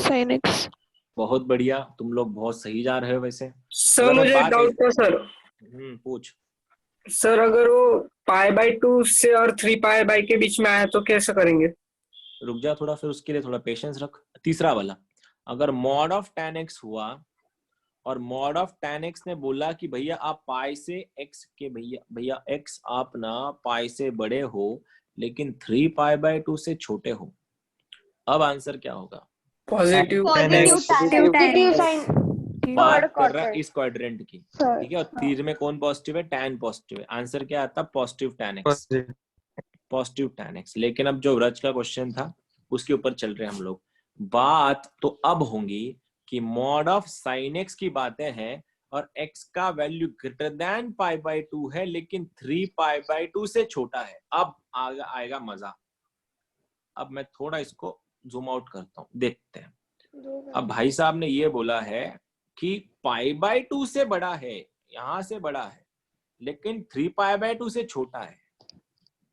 sin x. बहुत बढ़िया, तुम लोग बहुत सही जा रहे हो वैसे। सर अगर मैं मुझे एक बात डाउट था सर। पूछ। सर अगर वो π/2 से और 3π के बीच में आया तो कैसे करेंगे? रुक जा थोड़ा, फिर उसके लिए थोड़ा पेशेंस रख। तीसरा वाला, अगर मॉड ऑफ tan x हुआ और मॉड ऑफ tan x ने बोला कि भैया आप पाई से x के भैया x आप ना पाई से बड़े हो लेकिन 3π/2 से छोटे हो, अब आंसर क्या होगा? पॉजिटिव बात कर रहा है इस क्वाड्रेंट की, ठीक है, और तीर में कौन पॉजिटिव है? tan पॉजिटिव है। आंसर क्या आता? Positive tan x, positive tan x। लेकिन अब जो व्रज का क्वेश्चन था उसके ऊपर चल रहे हैं हम लोग। बात तो अब होंगी कि मॉड ऑफ साइन x की बातें हैं और x का वैल्यू ग्रेटर देन π/2 है लेकिन 3π/2 से छोटा है। अब आएगा मजा। अब मैं थोड़ा इसको जूम आउट करता हूं, देखते हैं। अब भाई साहब ने ये बोला है कि π/2 से बड़ा है, यहां से बड़ा है, लेकिन 3π/2 से छोटा है।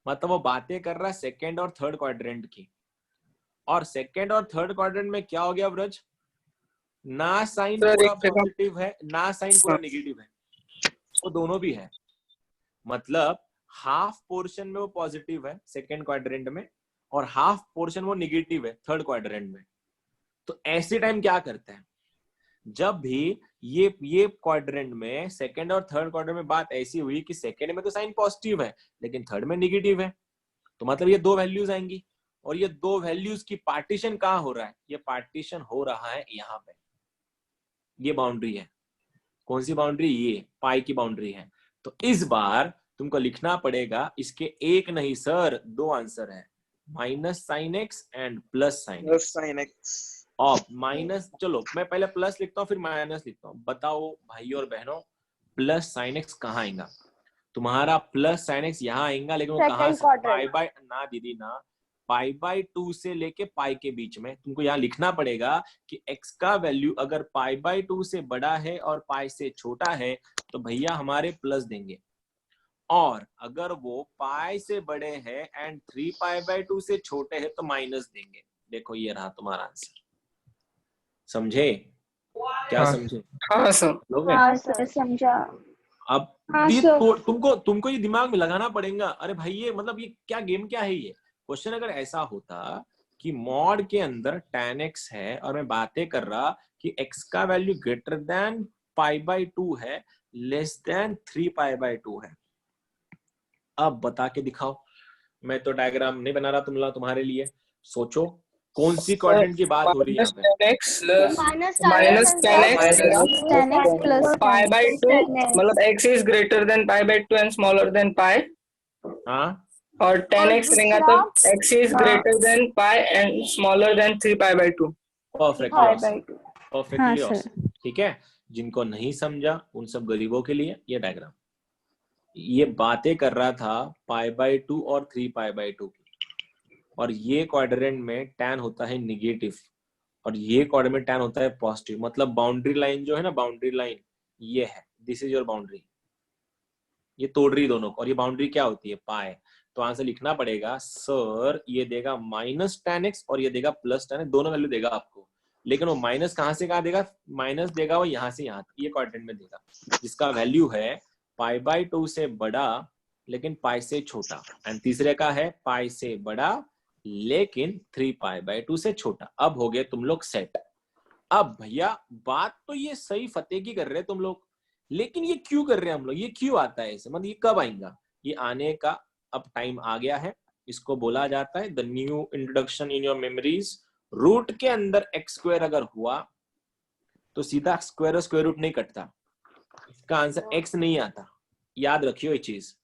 मतलब वो बातें कर रहा है सेकेंड और थर्ड क्वाड्रेंट की। और सेकेंड और थर्ड क्वाड्रेंट में क्या हो गया व्रज? ना साइन पूरा पॉजिटिव है ना साइन पूरा नेगेटिव है, वो दोनों भी है। मतलब हाफ पोर्शन में वो पॉजिटिव है सेकेंड क्वाड्रेंट में और हाफ पोर्शन वो नेगेटिव है थर्ड क्वाड्रेंट में। तो ऐसे टाइम क्या करते हैं? जब भी ये क्वाड्रेंट में सेकेंड और थर्ड क्वाड्रेंट में बात ऐसी हुई कि सेकेंड में तो साइन पॉजिटिव है लेकिन थर्ड में नेगेटिव है, तो मतलब ये दो वैल्यूज आएंगी और ये दो वैल्यूज की पार्टीशन कहाँ हो रहा है? ये पार्टीशन हो रहा है यहाँ पे। ये बाउंड्री है। कौन सी बाउंड्री? ये पाई की बाउंड्री है। तो इस बार तुमको लिखना पड़ेगा, इसके एक नहीं सर दो आंसर है, minus sine x and plus sine x. और माइनस, चलो मैं पहले प्लस लिखता हूँ फिर माइनस लिखता हूँ। बताओ भाई और बहनों, प्लस साइन एक्स कहाँ आएगा? तुम्हारा प्लस साइन एक्स यहाँ आएगा, लेकिन वो कहाँ से? पाई ना दीदी ना, π/2 से लेके पाई के बीच में। तुमको यहाँ लिखना पड़ेगा कि x का वैल्यू अगर π/2 से बड़ा है और पाई से छोटा है तो भैया हमारे प्लस देंगे, और अगर वो पाई से बड़े हैं एंड 3π/2 से छोटे हैं तो माइनस देंगे। देखो ये रहा तुम्हारा आंसर। समझे? क्या समझे? हाँ सर समझा। अब ये तुमको ये दिमाग में लगाना पड़ेगा। अरे भाई ये मतलब ये क्या गेम क्या है? ये क्वेश्चन अगर ऐसा होता कि मॉड के अंदर tan x है और मैं बातें कर रहा कि x का वैल्यू ग्रेटर देन π/2 है लेस देन 3π/2 है, अब बता के दिखाओ। मैं तो डायग्राम नहीं बना रहा तुम्हारे लिए। सोचो कौन सी क्वाड्रेंट की बात हो रही है यहाँ पे? माइनस tan x प्लस π/2, मतलब x is greater than π/2 and smaller than pi. हाँ, और tan x रहेगा तो x is greater than pi and smaller than 3π/2। Perfectly awesome. ठीक है, जिनको नहीं समझा उन सब गरीबों के लिए ये डायग्राम। ये बातें कर रहा था π/2 और 3π/2 की, और ये क्वाड्रेंट में tan होता है निगेटिव और ये क्वाड्रेंट में tan होता है पॉजिटिव। मतलब बाउंड्री लाइन जो है ना, बाउंड्री लाइन ये है, दिस इज योर बाउंड्री। ये तोड़ रही दोनों को, और ये बाउंड्री क्या होती है? पाई। तो आंसर लिखना पड़ेगा सर ये देगा माइनस tan x और ये देगा प्लस tan x, दोनों वैल्यू देगा आपको। लेकिन वो माइनस कहाँ से कहाँ देगा? माइनस देगा वो यहाँ से यहाँ, ये क्वाड्रेंट में देगा जिसका वैल्यू है π/2 से बड़ा लेकिन पाई से छोटा, एंड तीसरे का है पाई से बड़ा लेकिन 3π/2 से छोटा। अब हो गए तुम लोग सेट। अब भैया बात तो ये सही फतेह की कर रहे हैं तुम लोग, लेकिन ये क्यों कर रहे हैं हम लोग? ये क्यों आता है ऐसे? मतलब ये कब आएगा? ये आने का अब टाइम आ गया है। इसको बोला जाता है the new introduction in your memories. Root के अंदर x² अगर हुआ तो सीधा स्क्वायर स्क्वायर रूट नहीं कटता, इसका आंसर x नहीं आता। याद रखियो ये चीज।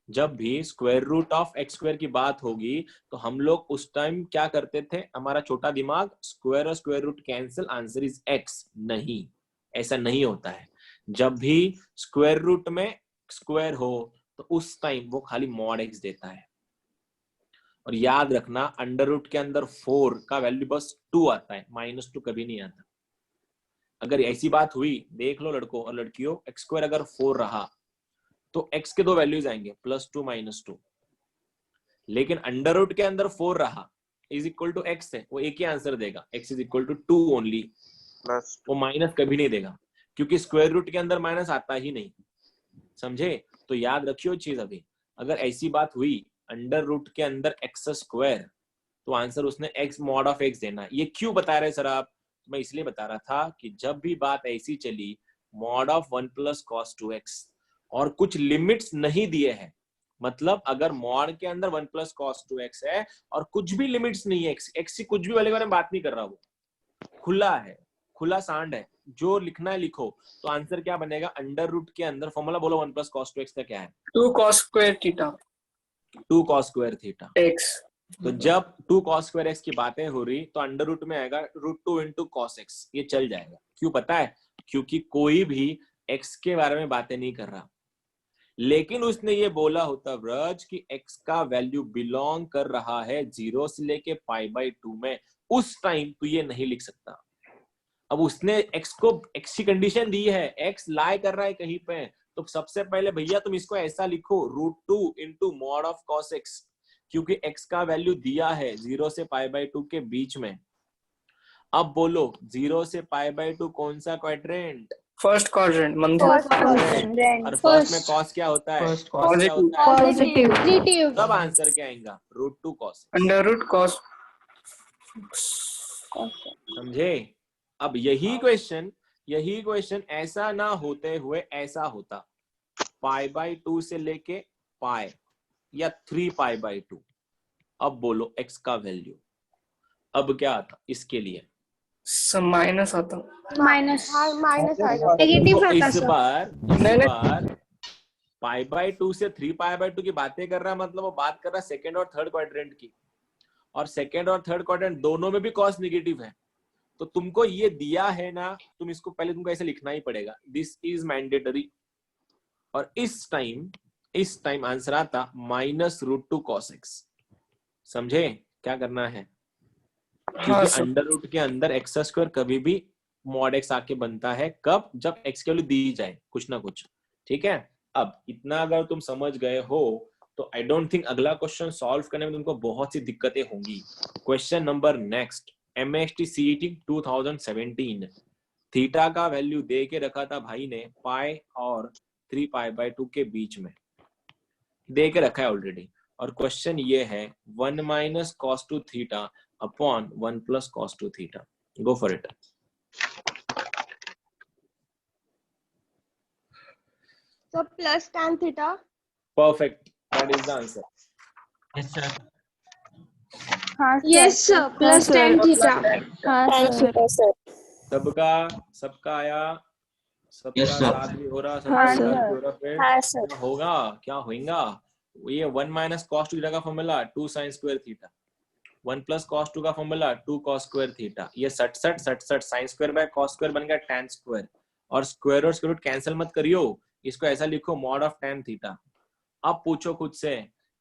जब भी स्क्वायर रूट ऑफ x² की बात होगी तो हम लोग उस टाइम क्या करते थे? हमारा छोटा दिमाग स्क्वायर और square root cancel, answer is x। नहीं, ऐसा नहीं होता है। जब भी स्क्वायर रूट में स्क्वायर हो तो उस टाइम वो खाली मॉड x देता है। और याद रखना अंडर रूट के अंदर 4 का वैल्यू बस 2 आता है, -2 कभी नहीं आता। अगर ऐसी बात हुई, देख लो लड़कों और लड़कियों, x² अगर 4 रहा तो x के दो वैल्यूज आएंगे +2 -2। लेकिन अंडर रूट के अंदर 4 रहा, इज इक्वल टू एक्स है, वो एक ही आंसर देगा, x is equal to 2 only, plus वो माइनस कभी नहीं देगा, क्योंकि स्क्वायर रूट के अंदर माइनस आता ही नहीं, समझे? तो याद रखियो चीज, अभी अगर ऐसी बात हुई अंडर रूट के अंदर एक्स स्क्वायर, तो आंसर उसने एक्स मॉड ऑफ एक्स देना। ये क्यों बता रहे सर आप? मैं इसलिए बता रहा था कि जब भी बात ऐसी चली mod of 1 plus cos 2x और कुछ लिमिट्स नहीं दिए हैं, मतलब अगर मॉड के अंदर 1 प्लस कॉस 2x है और कुछ भी लिमिट्स नहीं है, एक्स की कुछ भी वाले बारे में बात नहीं कर रहा, वो खुला है, खुला सांड है, जो लिखना है लिखो, तो आंसर क्या बनेगा? अंडर रूट के अंदर फॉर्मूला बोलो 1 प्लस कॉस 2x का क्या है? 2 cos square theta 2 cos square theta. x। तो जब 2 cos स्क्वायर x की बातें हो रही तो अंडर रूट में आएगा √2 इंटू cos x, ये चल जाएगा। क्यों पता है? क्योंकि कोई भी x के बारे में बातें नहीं कर रहा, लेकिन उसने ये बोला होता ब्रज कि x का वैल्यू बिलोंग कर रहा है 0 से लेके π/2 में, उस टाइम तो ये नहीं लिख सकता। अब उसने x को x की कंडीशन दी है, x लाई कर रहा है कहीं पे, तो सबसे पहले भैया तुम इसको ऐसा लिखो √2 into mod of cos x, क्योंकि x का वैल्यू दिया है 0 से π/2 के बीच में। अब बोलो 0 से π/2 कौन सा क्वाड्रेंट? फर्स्ट क्वाड्रेंट मंदिर। और फर्स्ट में cos क्या होता है? First cos क्या होता है? पॉजिटिव। तब आंसर क्या आएगा? √2 cos। Under root cos। समझे? अब यही क्वेश्चन ऐसा ना होते हुए ऐसा होता, π/2 से लेके पाई या 3π/2। अब बोलो x का वैल्यू अब क्या आता इसके लिए? माइनस आता। माइनस तो नेगेटिव आता इस सर। बार π/2 से 3π/2 की बातें कर रहा है, मतलब वो बात कर रहा है सेकंड और थर्ड क्वाड्रेंट की, और सेकंड और थर्ड क्वाड्रेंट दोनों में भी कॉस नेगेटिव है। तो तुमको ये दिया है ना, तुम इसको पहले तुमको ऐसे लिखना ही पड़ेगा, दिस इज मैंडेटरी। और इस टाइम आंसर आता -√2 cos x। समझे क्या करना है? क्योंकि अंडर रूट के अंदर एक्स स्क्वायर कभी भी मॉड एक्स आके बनता है, कब? जब एक्स की वैल्यू दी जाए कुछ ना कुछ, ठीक है? अब इतना अगर तुम समझ गए हो तो आई डोंट थिंक अगला क्वेश्चन सॉल्व करने में तुमको बहुत सी दिक्कतें होंगी। Question number next, MAST CET 2017, theta का वैल्यू दे के रखा था भाई ने पाई और 3π/2 के बीच में दे के रखा है ऑलरेडी, और क्वेश्चन ये है 1 - cos 2 theta upon 1 + cos 2 theta. Go for it. So plus tan theta. Perfect, that is the answer. Yes, sir. Yes sir. Plus tan theta. हाँ सर। सबका आया, सबका Yes, sir. साथ भी हो रहा, हाँ, सबका sir. साथ भी हो रहा। फिर हाँ सर। क्या होगा, क्या होगा? ये 1 - cos 2 थीटा का formula 2 sin square theta, 1 + cos 2 का फॉर्मूला 2 cos स्क्वायर थीटा, ये 67 sin square by cos square बन गया tan स्क्वायर, और स्क्वायर और स्क्वायर रूट कैंसिल मत करियो, इसको ऐसा लिखो मॉड ऑफ tan थीटा। अब पूछो खुद से,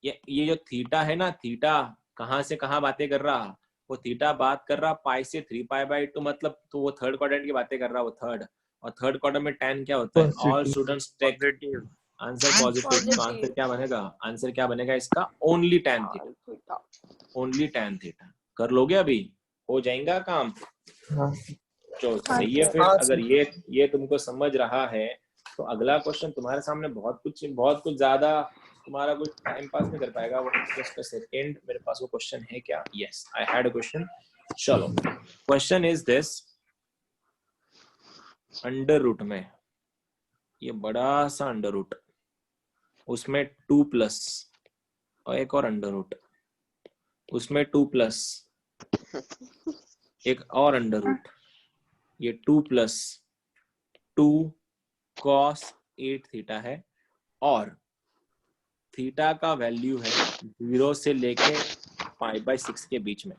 ये जो थीटा है ना, थीटा कहां से कहां बातें कर रहा? वो थीटा बात कर रहा पाई से 3π/2, मतलब तो वो थर्ड क्वाड्रेंट की बातें कर रहा, वो थर्ड, और थर्ड क्वाड्रेंट में tan क्या होता है? All students take answer positive. तो आंसर क्या बनेगा? आंसर क्या बनेगा इसका? Only tan theta, only tan theta. कर लोगे अभी? हो जाएगा काम? हाँ। चलो सही है। फिर अगर ये तुमको समझ रहा है तो अगला क्वेश्चन तुम्हारे सामने बहुत कुछ ज्यादा तुम्हारा कुछ टाइम पास नहीं कर पाएगा। जस्ट अ सेकंड, मेरे पास वो क्वेश्चन है क्या? Yes, I had a question. चलो, question is this, under root में ये बड़ा सा अंडर रूट, उसमें 2+ और एक और अंडर रूट, उसमें 2+ एक और अंडर रूट, ये 2 + 2 cos 8 थीटा है, और थीटा का वैल्यू है 0 से लेके π/6 के बीच में।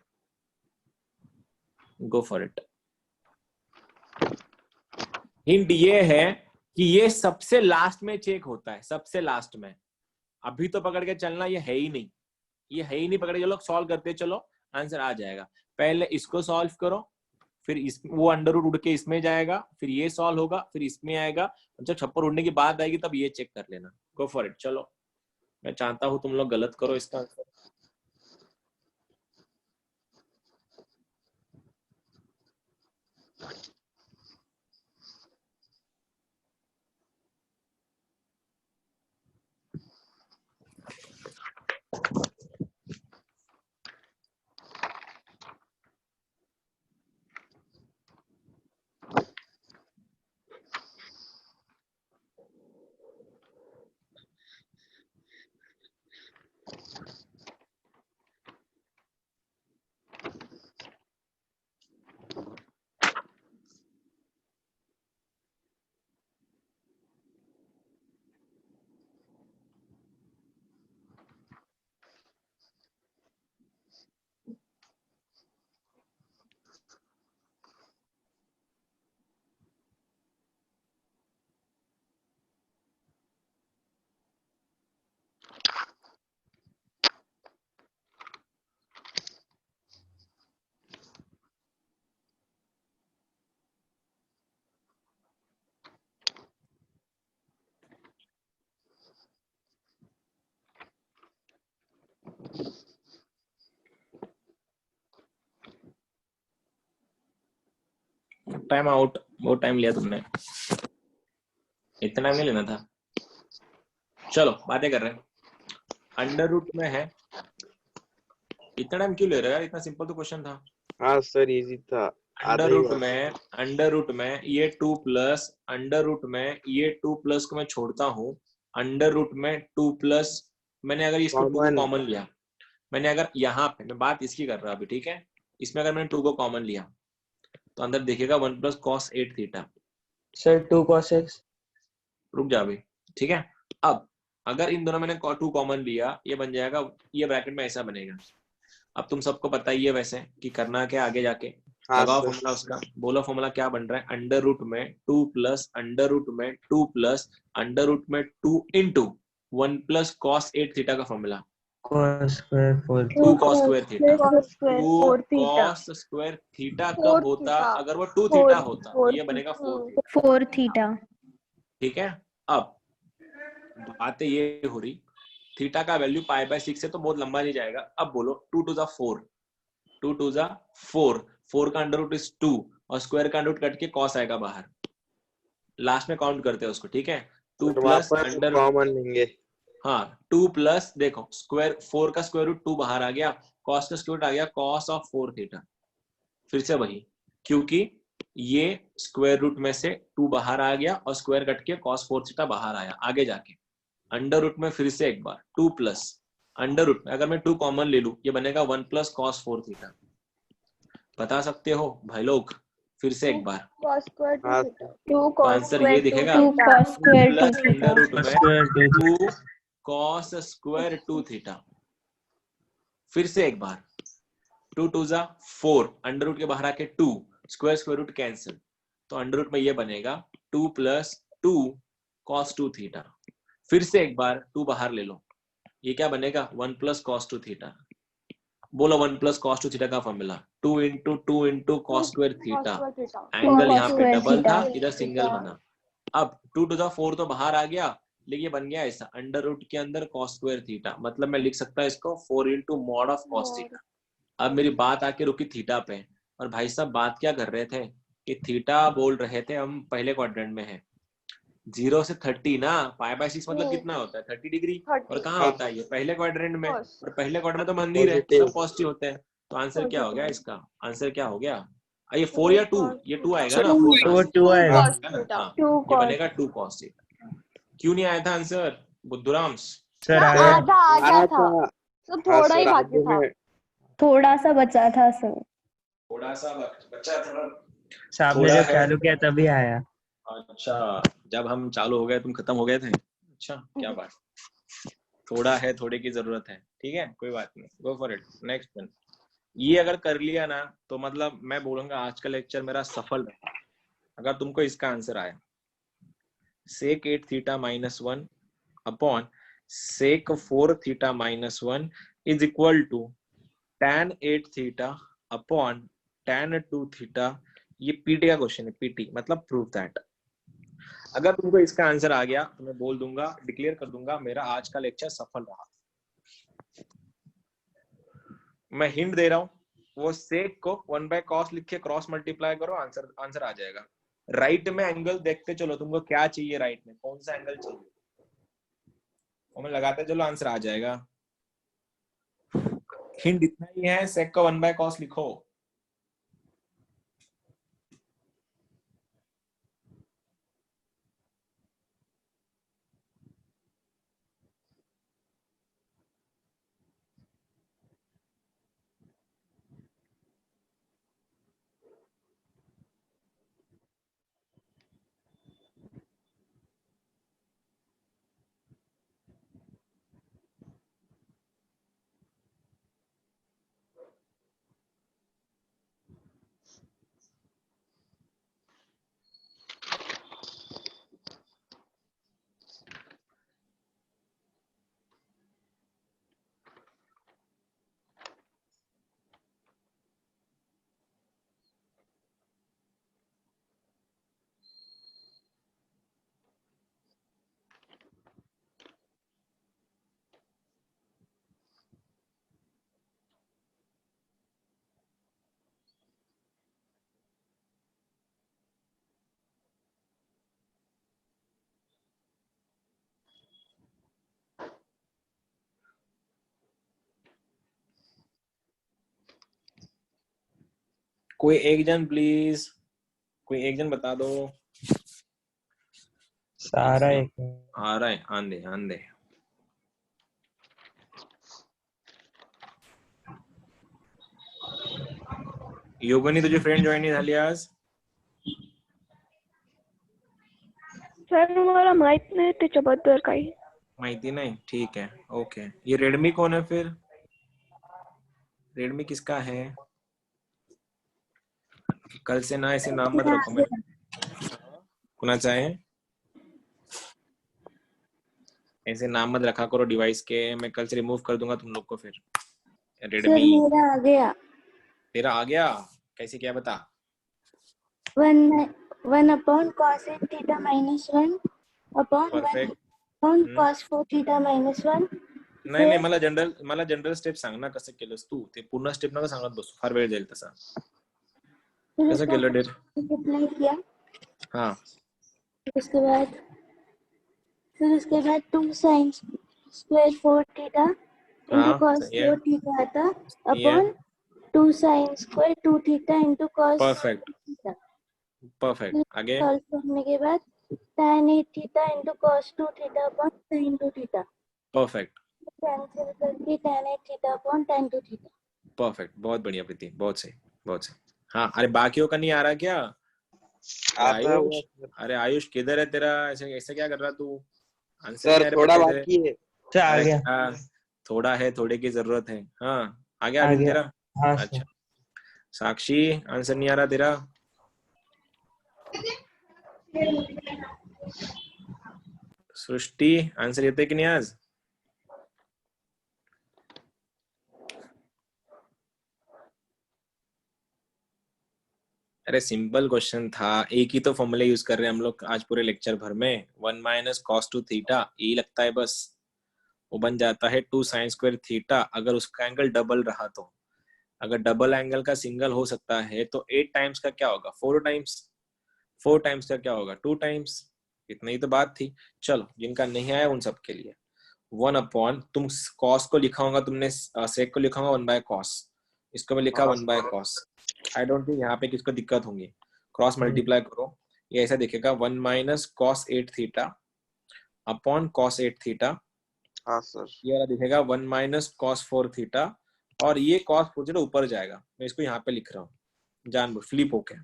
Go for it. हिंट ये है कि ये सबसे लास्ट में चेक होता है, सबसे लास्ट में। अभी तो पकड़ के चलना, ये है ही नहीं, ये है ही नहीं, पकड़ के चलो, सॉल्व करते चलो, आंसर आ जाएगा। पहले इसको सॉल्व करो, फिर वो अंडर रूट उड़ के इसमें जाएगा, फिर ये सॉल्व होगा, फिर इसमें आएगा, जब छप्पर उड़ने की बात आएगी तब ये चेक कर लेना। Go for it. चलो, मैं चाहता हूं तुम लोग गलत करो इसका आंसर। टाइम आउट, बहुत टाइम लिया तुमने, इतना नहीं लेना था। चलो बातें कर रहे हैं। अंडर रूट में है, इतना टाइम क्यों ले रहे हो यार, इतना सिंपल तो क्वेश्चन था। हाँ सर इजी था। अंडर रूट में ये 2 प्लस, अंडर रूट में ये 2 प्लस को मैं छोड़ता हूँ, अंडर रूट में 2 प्लस, मैंने अगर इसको 2 को कॉमन लिया, मैंने अगर यहाँ पे, मैं बात इसकी कर रहा अभी, ठीक है, इसमें अगर मैंने 2 को कॉमन लिया तो अंदर देखिएगा 1 plus cos 8 theta. Sir 2 cos x। रुक जा अभी, ठीक है। अब अगर इन दोनों मैंने 2 कॉमन लिया, ये बन जाएगा, ये ब्रैकेट में ऐसा बनेगा। अब तुम सबको पता ही है वैसे कि करना क्या आगे जाके, लगाओ फॉर्मूला उसका, बोलो फॉर्मूला क्या बन रहा है। अंडर रूट में 2 प्लस, अंडर रूट में 2 प्लस, अंडर रूट में 2 इंटू 1 प्लस कॉस 8 थीटा का formula, cos square 4 2 cos square theta. 2 theta cos square theta कब होता, अगर वो 2 थीटा होता, ये बनेगा 4 थीटा। ठीक है। अब बातें ये हो रही, थीटा का वैल्यू पाई बाय 6 है तो बहुत लंबा नहीं जाएगा। अब बोलो 2 टू द 4, 2 टू द 4, 4 का अंडर रूट इज 2 और स्क्वायर का अंडर रूट कट के कॉस आएगा बाहर, लास्ट में काउंट करते हैं उसको, ठीक है। 2 प्लस अंडर कॉमन लेंगे। हाँ 2 प्लस, देखो स्क्वायर 4 का स्क्वायर रूट 2 बाहर आ गया, कॉस का स्क्वायर रूट आ गया कॉस ऑफ 4 थीटा। फिर से वही, क्योंकि ये स्क्वायर रूट में से 2 बाहर आ गया और स्क्वायर कट के कॉस 4 थीटा बाहर आया। आगे जाके अंडर रूट में फिर से एक बार 2 प्लस, अंडर रूट में अगर मैं 2 कॉमन ले लूं, ये बनेगा 1 प्लस कॉस 4 थीटा। बता सकते हो भाई लोग, फिर से एक बार, तो आंसर ये दिखेगा 2 cos square 2 plus theta under root में 2 कॉस स्क्वायर 2 थीटा। फिर से एक बार 2 टू जा 4, अंडर रूट के बाहर आके 2, स्क्वायर स्क्वायर रूट कैंसिल, तो अंडर रूट में ये बनेगा 2 प्लस 2 कॉस 2 थीटा। फिर से एक बार 2 बाहर ले लो, ये क्या बनेगा 1 प्लस कॉस 2 थीटा। बोलो 1 प्लस कॉस 2 थीटा का formula 2 into cos square theta. Angle यहाँ पे डबल था, इधर सिंगल बना। अब 2 टू द 4 तो बाहर आ गया, लेकिन ये बन गया ऐसा, अंडर रूट के अंदर कॉस स्क्वायर थीटा, मतलब मैं लिख सकता इसको 4 into mod of cos theta. अब मेरी बात आके रुकी थीटा पे, और भाई साहब बात क्या कर रहे थे कि थीटा बोल रहे थे हम पहले क्वाड्रेंट में है, 0 से 30 ना, पाई बाय 6 मतलब कितना होता है 30 डिग्री, और कहाँ होता है ये पहले क्वाड्रेंट में, और पहले क्वाड्रेंट तो मंदिर है, सब पॉजिटिव होते हैं। तो आंसर क्या हो गया इसका, आंसर क्या हो गया, ये 4 या 2, ये 2 आएगा ना, 2 आएगा। ये बनेगा 2 cos थीटा। क्यों नहीं आया था आंसर बुद्धुराम? सर आया, आधा था, तो थोड़ा ही बाकी था, थोड़ा सा बचा था सर, थोड़ा सा बच्चा था, साहब ने जब चालू किया तभी आया। अच्छा, जब हम चालू हो गए तुम खत्म हो गए थे। अच्छा क्या बात, थोड़ा है, थोड़े की जरूरत है, ठीक है कोई बात नहीं, go for it. Next one, ये अगर कर लिया ना तो मतलब मैं बोलूंगा आज का लेक्चर मेरा सफल है। अगर तुमको इसका आंसर आया, sec 8 theta minus 1 upon sec 4 theta minus 1 is equal to tan 8 theta upon tan 2 theta. ये पीटी का क्वेश्चन है, पीटी मतलब प्रूव दैट। अगर तुमको इसका आंसर आ गया तो मैं बोल दूंगा, डिक्लेयर कर दूंगा मेरा आज का लेक्चर सफल रहा। मैं हिंट दे रहा हूं, वो सेक को 1/cos लिख के क्रॉस मल्टीप्लाई करो, आंसर आ जाएगा। राइट में एंगल देखते चलो, तुमको क्या चाहिए राइट में, कौन सा एंगल चाहिए, वो मैं लगाते चलो, आंसर आ जाएगा। हिंट इतना ही है, सेक को 1/cos लिखो। कोई एक जन प्लीज, कोई एक जन बता दो। सारा एक आ रहा है, आंधे आंधे। योगनी तुझी फ्रेंड जॉईन नाही झाली आज? सर मला माहित नाही त्याच्याबद्दल काही. माहिती नहीं, ठीक है, ओके। ये रेडमी कौन है फिर? रेडमी किसका है? कल से ना ऐसे नाम मत रखो। मैं कुणाचा है? ऐसे नाम मत रखा करो डिवाइस के, मैं कल से रिमूव कर दूंगा तुम लोग को। फिर रेडमी मेरा आ गया। तेरा आ गया? कैसे, क्या बता? 1/cos 8 theta minus 1 upon perfect. 1/cos 4 theta minus 1. नाही नाही, मला जनरल स्टेप सांग ना, कसं केलंस तू ते, पूर्ण स्टेप नका सांगत बसू, फार वेळ जाईल तसा। कसं केलं डेर? अप्लाई किया। हाँ, उसके बाद 2 sin square 4 theta into cos सही है। 4 theta आता सही है, upon 2 sin square 2 theta into cos perfect theta. Perfect. आगे? सॉल्व करने के बाद tan 8 theta into cos 2 theta upon sin 2 theta. Perfect cancel करके tan 8 theta upon tan 2 theta. Perfect, बहुत बढ़िया प्रीति, बहुत सही बहुत सही। हाँ, अरे बाकियों का नहीं आ रहा क्या? आता है आयुष, वो। अरे आयुष किधर है तेरा? ऐसे ऐसे क्या कर रहा तू? आंसर सर नहीं आ रहे थोड़ा बच्चे तेरे। बाकी है। से आ अरे गया। क्या थोड़ा है, थोड़े की जरूरत है। हाँ, आ गया आ आदित्य गया। तेरा? हाँ अच्छा। सर। साक्षी, आंसर नहीं आ रहा तेरा? सृष्टि, आंसर येते की नहीं आज? अरे सिंपल क्वेश्चन था, एक ही तो फॉर्मूला यूज कर रहे हैं हम लोग आज पूरे लेक्चर भर में। 1 - cos 2 थीटा, यही लगता है बस। वो बन जाता है 2 sin स्क्वायर थीटा, अगर उसका एंगल डबल रहा तो। अगर डबल एंगल का सिंगल हो सकता है तो 8 टाइम्स का क्या होगा? 4 टाइम्स। 4 टाइम्स का क्या होगा? 2 टाइम्स। इतनी ही तो बात थी। चलो, जिनका नहीं आया उन सब के लिए 1 तुम cos को लिखा होगा तुमने, sec को लिखा होगा 1/cos, इसको मैं लिखा 1/cos। आई डोंट थिंक यहाँ पे किसको दिक्कत होंगी। क्रॉस मल्टीप्लाई करो, ये ऐसा दिखेगा 1 - cos 8 theta upon cos 8 theta. हाँ सर। ये वाला दिखेगा 1 - cos 4 थीटा, और ये cos 4 थीटा ऊपर जाएगा। मैं इसको यहाँ पे लिख रहा हूँ जानबूझ फ्लिप होके,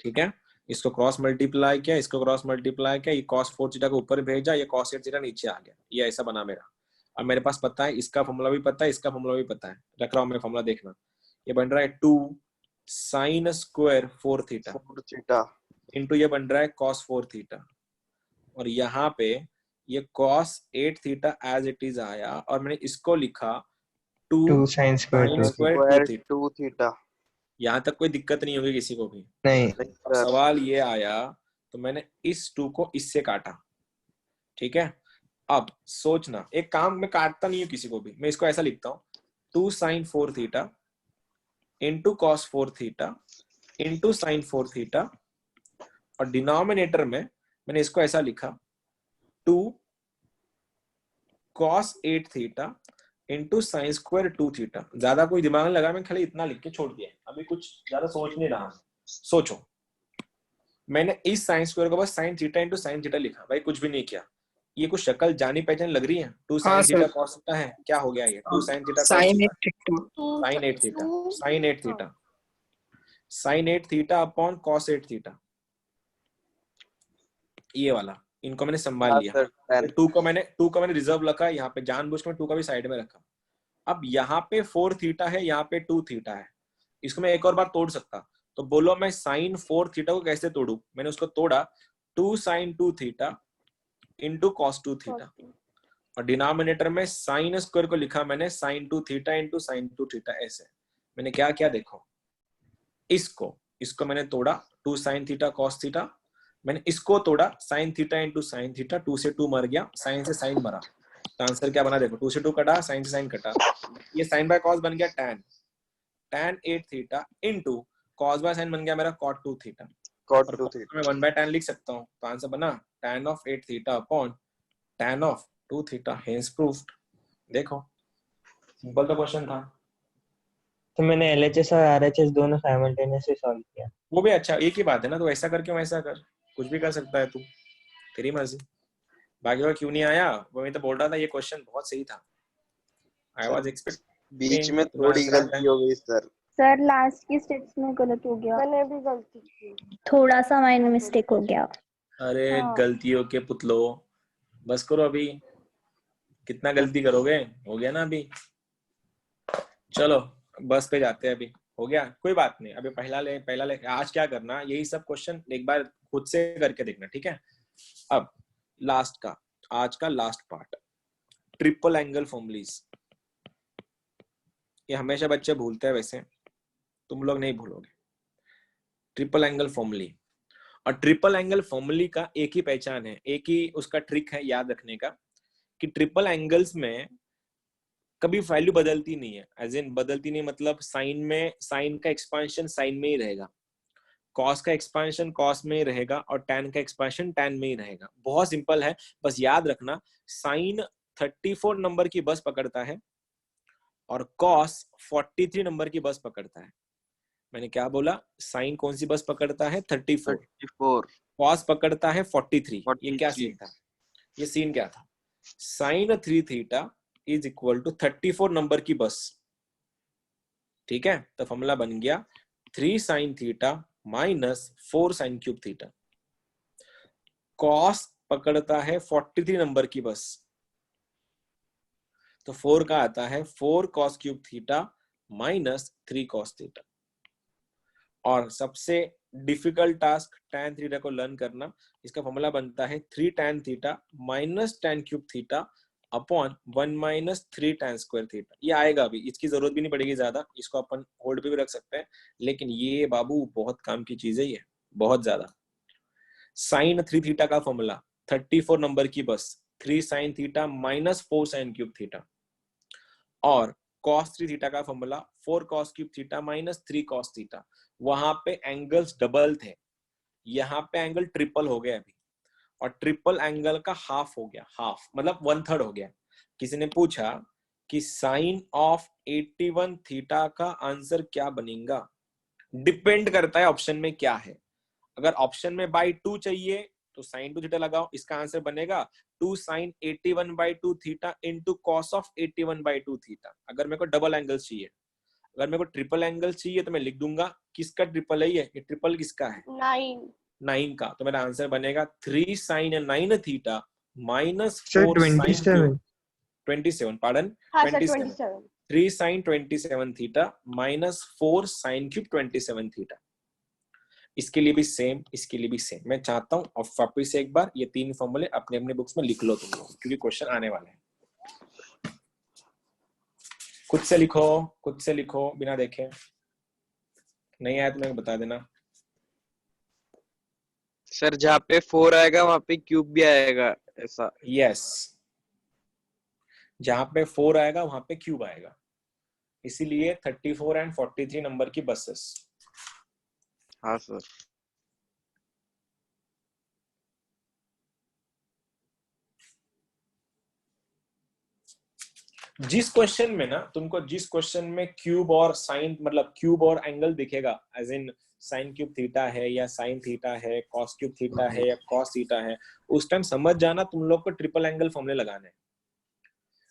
ठीक है। इसको क्रॉस मल्टीप्लाई किया, इसको क्रॉस मल्टीप्लाई किया, ये cos 4 थीटा को ऊपर भेजा, ये cos 8 थीटा नीचे आ गया। ये ऐसा बना मेरा। अब मेरे पास पता है, इसका फॉर्मूला भी पता है, इसका फॉर्मूला भी पता है। रख रहा हूँ मैं फॉर्मूला, देखना। ये बन रहा है 2 sin square 4 theta 4 theta into ये बन रहा है cos 4 थीटा, और यहाँ पे ये cos 8 theta as it is आया, और मैंने इसको लिखा 2 2 sin square 2 square 2 square theta. 2 theta. यहाँ तक कोई दिक्कत नहीं होगी किसी को भी। नहीं। नहीं अब सर। सवाल ये आया तो मैंने इस 2 को इससे काटा, ठीक है। अब सोचना, एक काम मैं काटता नहीं हूँ किसी को भी, मैं इसको ऐसा लिखता हूँ 2 sin 4 theta into cos 4 theta into sign 4 theta, और डिनोमिनेटर में मैंने इसको ऐसा लिखा 2 cos 8 theta into sine square 2 theta. ज्यादा कोई दिमाग नहीं लगा, मैं खाली इतना लिख के छोड़ दिया, अभी कुछ ज्यादा सोच नहीं रहा। सोचो, मैंने इस साइन स्क्वायर को बस sine theta into sine theta लिखा, भाई कुछ भी नहीं किया। ये कुछ शक्ल जानी पहचान लग रही है। 2 हाँ sine theta sir, cos theta है, क्या हो गया ये? 2 sine theta cos sine theta, 8 theta, sine 8 theta, sine 8 theta, sine 8 theta upon cos 8 theta, ये वाला। इनको मैंने संभाल हाँ लिया। सर, 10। 2 को मैंने रिजर्व रखा यहाँ पे, जानबूझ के 2 का भी साइड में रखा। अब यहाँ पे 4 थीटा है, यहाँ पे 2 थीटा है, इसको मैं एक और बार तोड़ सकता। तो बोलो मैं साइन 4 थीटा को कैसे तोड़ू? मैंने उसको तोड़ा 2 sine 2 theta into cos 2 theta, और डिनोमिनेटर में साइन स्क्वायर को लिखा मैंने sine 2 theta into sine 2 theta. ऐसे मैंने क्या किया देखो, इसको मैंने तोड़ा 2 साइन थीटा कॉस थीटा, मैंने इसको तोड़ा sine theta into sine theta, 2 से 2 मर गया, साइन से साइन मरा, तो आंसर क्या बना देखो, 2 से 2 कटा, साइन से साइन कटा, ये साइन बाय कॉस बन गया tan 8 theta into cos by sine बन गया मेरा cot 2 थीटा, cot और 2 थीटा मैं 1 बाय tan लिख सकता हूँ, तो आंसर बना tan of 8 theta upon tan of 2 theta, hence proved. देखो सिंपल तो क्वेश्चन था। तो मैंने LHS और RHS दोनों साइमल्टेनियसली सॉल्व किया। वो भी अच्छा, एक ही बात है ना, तो ऐसा करके वैसा कर, कुछ भी कर सकता है तू, तेरी मर्जी। बाकी का क्यों नहीं आया वो मैं तो बोल रहा था, ये क्वेश्चन बहुत सही था। आई वाज एक्सपेक्टिंग बीच में थोड़ी गलती हो गई सर। सर लास्ट की स्टेप्स में गलत हो गया, मैंने भी गलती की, थोड़ा सा माइनर मिस्टेक हो गया। अरे हाँ। गलतियों के पुतलो, बस करो अभी, कितना गलती करोगे? हो गया ना अभी, चलो बस पे जाते हैं अभी, हो गया कोई बात नहीं। अभी पहला ले आज क्या करना, यही सब क्वेश्चन एक बार खुद से करके देखना, ठीक है। अब लास्ट का, आज का last part, triple angle formulae. ये हमेशा बच्चे भूलते हैं, वैसे तुम लोग नहीं भूलोगे। ट्रिपल एंगल फॉर्मूली, और ट्रिपल एंगल फॉर्मूली का एक ही पहचान है, एक ही उसका ट्रिक है याद रखने का, कि ट्रिपल एंगल्स में कभी वैल्यू बदलती नहीं है। एज इन बदलती नहीं मतलब साइन में साइन का एक्सपांशन साइन में ही रहेगा, कॉस का एक्सपांशन कॉस में ही रहेगा, और टैन का एक्सपांशन टैन में ही रहेगा। बहुत सिंपल है, बस याद रखना। साइन 34 नंबर की बस पकड़ता है और कॉस 43 नंबर की बस पकड़ता है। मैंने क्या बोला? साइन कौन सी बस पकड़ता है? 34। कॉस पकड़ता है 43। ये क्या सीन था? ये सीन क्या था? Sine 3 theta is equal to 34 number की बस, ठीक है। तो फॉर्मूला बन गया 3 sine theta minus 4 sine cube theta. Cos पकड़ता है 43 नंबर की बस, तो 4 का आता है 4 cos cube theta minus 3 cos theta. और सबसे डिफिकल्ट टास्क tan थीटा को लर्न करना। इसका फॉर्मूला बनता है 3 tan theta minus tan cube theta upon 1 minus 3 tan square theta. ये आएगा अभी, इसकी जरूरत भी नहीं पड़ेगी ज्यादा, इसको अपन होल्ड पे भी रख सकते हैं, लेकिन ये बाबू बहुत काम की चीज है, ये बहुत ज्यादा। साइन 3 थीटा का फॉर्मूला 34 नंबर की बस 3 sine theta minus 4 sine cube theta, और cos 3 थीटा का formula 4 cos cube theta minus 3 cos theta. वहां पे एंगल्स डबल थे, यहाँ पे एंगल ट्रिपल हो गया अभी, और ट्रिपल एंगल का हाफ हो गया, हाफ मतलब 1/3 हो गया। किसी ने पूछा कि साइन ऑफ 81 थीटा का आंसर क्या बनेगा? डिपेंड करता है ऑप्शन में क्या है। अगर ऑप्शन में बाई 2 चाहिए तो साइन 2 थीटा लगाओ, इसका आंसर बनेगा 2 sine 81/2 theta into cos of 81/2 theta. अगर मेरे को डबल एंगल चाहिए, अगर मेरे को ट्रिपल एंगल चाहिए तो मैं लिख दूंगा किसका ट्रिपल है, ये ट्रिपल किसका है? 9 का। तो मेरा आंसर बनेगा 3 sine 9 theta minus 4 sine 27, pardon 27, 3 sine 27 theta minus 4 sine cube 27 theta. इसके लिए भी सेम, इसके लिए भी सेम। मैं चाहता हूं और वापस से एक बार ये 3 फॉर्मूले अपने अपने बुक्स में लिख लो तुम लोग, क्योंकि क्वेश्चन आने वाले हैं। खुद से लिखो, खुद से लिखो बिना देखे, नहीं आया तो मैं बता देना। सर जहाँ पे 4 आएगा वहां पे क्यूब भी आएगा, ऐसा? यस, जहां पे 4 आएगा वहां पे क्यूब आएगा। इसीलिए 34 एंड 43 नंबर की बसेस। हाँ सर। जिस क्वेश्चन में ना तुमको, जिस क्वेश्चन में क्यूब और साइन, मतलब क्यूब और एंगल दिखेगा, as in sine cube theta है या साइन थीटा है, कॉस क्यूब थीटा है या कॉस थीटा है, उस टाइम समझ जाना तुम लोग को ट्रिपल एंगल फॉर्मूले लगाने हैं।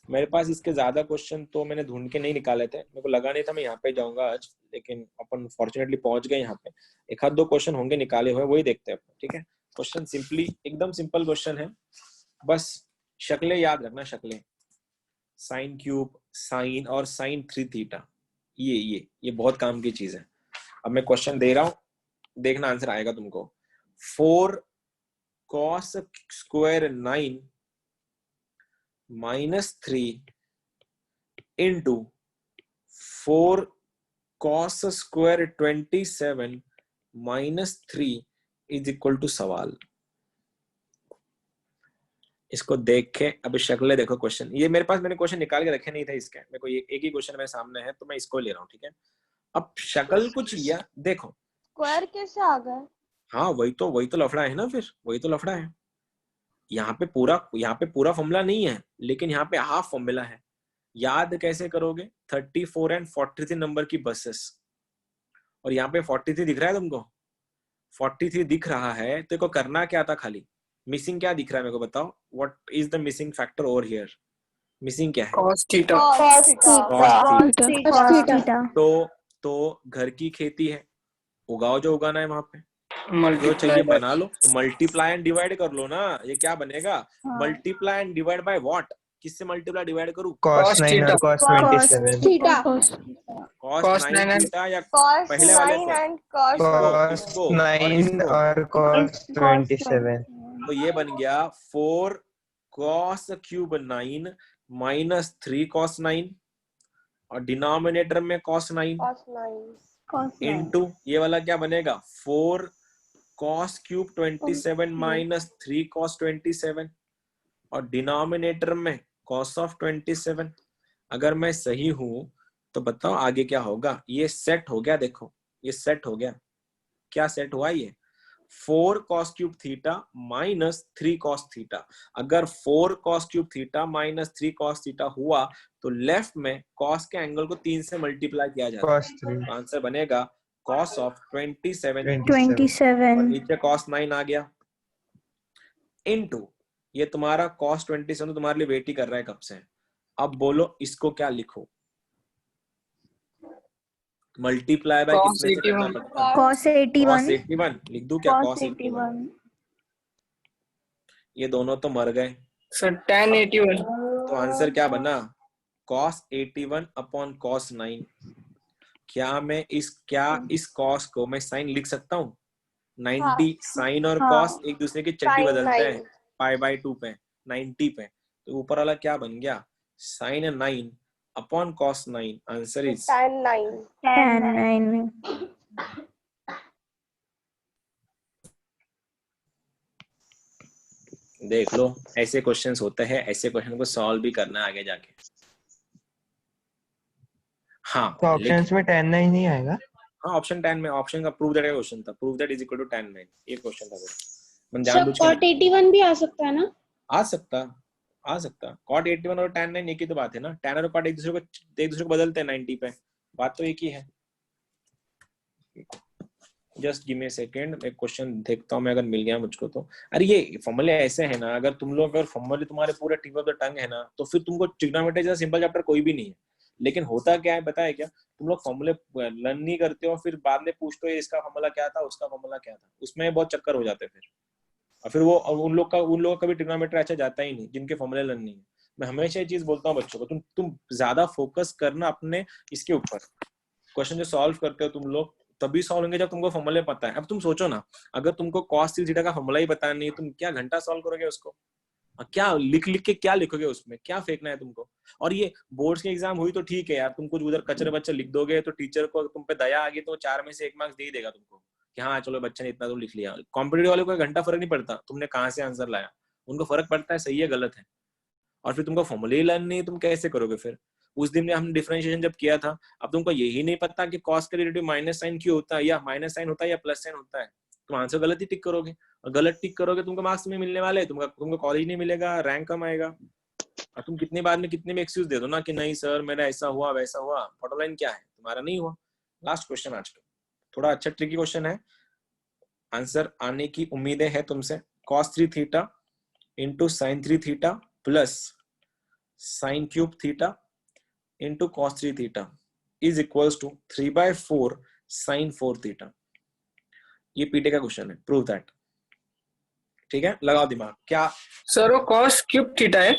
मेरे पास इसके ज्यादा क्वेश्चन तो मैंने ढूंढ के नहीं निकाले थे, मेरे को लगा नहीं था मैं यहाँ पे जाऊंगा आज, लेकिन अपन फॉर्चुनेटली पहुंच गए यहाँ पे। एक आध दो क्वेश्चन होंगे निकाले हुए, वही देखते हैं अपन, ठीक है। क्वेश्चन सिंपली एकदम सिंपल क्वेश्चन है, बस शक्लें याद रखना, शक्लें साइन क्यूब, साइन और साइन 3 थीटा, ये बहुत काम की चीज है। अब मैं क्वेश्चन दे रहा हूं, देखना आंसर आएगा तुमको। 4 cos square 9 -3 into 4 cos square 27 -3 is equal to सवाल। इसको देख के अभी शक्लें देखो। क्वेश्चन ये मेरे पास, मैंने क्वेश्चन निकाल के रखे नहीं थे इसके, मेरे को एक ही क्वेश्चन मेरे सामने है तो मैं इसको ले रहा हूँ, ठीक है। अब शक्ल कुछ या देखो, स्क्वायर कैसे आ गए? हाँ वही तो लफड़ा है ना, फिर वही तो लफड़ा है। यहाँ पे पूरा फॉर्मूला नहीं है, लेकिन यहाँ पे हाफ फॉर्मूला है। याद कैसे करोगे? 34 एंड 43 नंबर की बसेस, और यहाँ पे 43 दिख रहा है तुमको, 43 दिख रहा है, तो को करना क्या था? खाली मिसिंग क्या दिख रहा है मेरे को बताओ? What is the missing factor over here? Missing क्या है? cos theta. तो घर की खेती है, उगाओ जो उगाना है वहां पे, जो मल्टीप्लाई चाहिए बना लो, तो मल्टीप्लाई एंड डिवाइड कर लो ना। ये क्या बनेगा? Multiply and divide by what? किससे मल्टीप्लाई डिवाइड करूं? cos 9 और cos 27। cos 9 थीटा या पहले वाले को? cos 9 और cos 27। तो ये बन गया 4 cos क्यूब 9 माइनस 3 cos 9, और डिनोमिनेटर में cos 9 इनटू ये वाला क्या बनेगा? 4 cos क्यूब 27 माइनस 3 cos 27, और डिनोमिनेटर में cos ऑफ 27। अगर मैं सही हूं तो बताओ आगे क्या होगा? ये सेट हो गया, देखो ये सेट हो गया। क्या सेट हुआ? ये 4 cos cube theta minus 3 cos theta. अगर 4 cos cube theta minus 3 cos theta हुआ तो लेफ्ट में cos के एंगल को 3 से मल्टीप्लाई किया जाता है, तो आंसर बनेगा cos ऑफ 27 और नीचे cos 9 आ गया, इनटू ये तुम्हारा cos 27 तो तुम्हारे लिए वेट ही कर रहा है कब से। अब बोलो इसको क्या लिखो? मल्टीप्लाई बाय कितने से करना पड़ता है? cos 81 cos 81 लिख दूं क्या? cos 81। ये दोनों तो मर गए, सर tan 81। तो आंसर क्या बना? cos 81 upon cos 9। क्या मैं इस cos को मैं साइन लिख सकता हूँ? 90 साइन और cos एक दूसरे की चड्डी बदलते हैं π/2 पे, 90 पे, तो ऊपर वाला क्या बन गया? sin 9 upon cos 9। Answer is tan 9। देख लो, ऐसे क्वेश्चंस होते हैं, ऐसे क्वेश्चन को सॉल्व भी करना है आगे जाके। हाँ तो ऑप्शंस में tan 9 नहीं आएगा? हाँ ऑप्शन 10 में, ऑप्शन का प्रूव दैट का क्वेश्चन था, prove that is equal to tan 9, ये क्वेश्चन था। मैं जानबूझ के cot 81 भी आ सकता है ना? आ सकता cot 81 और tan 9 एक ही तो बात है ना। tan और cot एक दूसरे को बदलते हैं 90 पे, बात तो एक ही है। Just give me a second, एक क्वेश्चन देखता हूं मैं, अगर मिल गया मुझको तो। अरे ये फॉर्मूले ऐसे है ना, अगर तुम लोग, अगर फॉर्मूले तुम्हारे पूरे टिप ऑफ द टंग है ना, तो फिर तुमको ट्रिग्नोमेट्री जैसा सिंपल चैप्टर कोई भी नहीं है। लेकिन होता क्या है पता है क्या? तुम लोग फॉर्मूले लर्न नहीं करते हो, फिर बाद में पूछते हो इसका फॉर्मूला क्या था, उसका फॉर्मूला क्या था, उसमें बहुत चक्कर हो जाते हैं फिर। और फिर वो उन लोग का कभी ट्रिग्नोमेट्री अच्छा जाता ही नहीं जिनके फॉर्मूले लर्न नहीं है। मैं हमेशा ये चीज बोलता हूँ बच्चों को, तुम ज्यादा फोकस करना अपने इसके ऊपर। क्वेश्चन जो सॉल्व करते हो तुम लोग तभी सॉल्व होंगे जब तुमको फॉर्मूले पता है। अब तुम सोचो ना, अगर तुमको cos 3 थीटा का फॉर्मूला ही पता नहीं, तुम क्या घंटा सॉल्व करोगे उसको? क्या लिख के क्या लिखोगे उसमें? क्या फेंकना है तुमको? और ये बोर्ड्स के एग्जाम हुई तो ठीक है यार, तुम कुछ उधर कचरे बच्चे लिख दोगे तो टीचर को तुम पे दया आ गई तो 4 में से 1 मार्क्स दे ही देगा तुमको कि हाँ चलो बच्चे ने इतना तो लिख लिया। कॉम्पिटिटिव वाले को घंटा फर्क नहीं पड़ता तुमने कहाँ से आंसर लाया, उनको फर्क पड़ता है सही है गलत है। और फिर तुमको फॉर्मूले लर्न नहीं, तुम कैसे करोगे फिर? उस दिन में हमने डिफरेंशिएशन जब किया था, अब तुमको यही नहीं पता कि कॉस के रिलेटिव माइनस साइन क्यों होता है, या माइनस साइन होता है या प्लस साइन होता है, तुम आंसर गलत ही टिक करोगे, और गलत टिक करोगे तुमको मार्क्स में मिलने वाले, तुमको कॉलेज नहीं मिलेगा, रैंक कम आएगा। और तुम कितने बाद में कितने भी एक्सक्यूज दे दो ना कि नहीं सर मेरा ऐसा हुआ वैसा हुआ, बॉटम लाइन क्या है, तुम्हारा नहीं हुआ। लास्ट क्वेश्चन आज का थोड़ा अच्छा ट्रिकी क्वेश्चन है, आंसर आने की उम्मीदें है तुमसे। cos 3 theta into sine 3 theta plus sine cube theta into cos 3 theta is equals to 3/4 sine 4 theta. ये पीटे का क्वेश्चन है, प्रूव दैट। ठीक है, लगाओ दिमाग। क्या सर वो cos क्यूब थीटा है।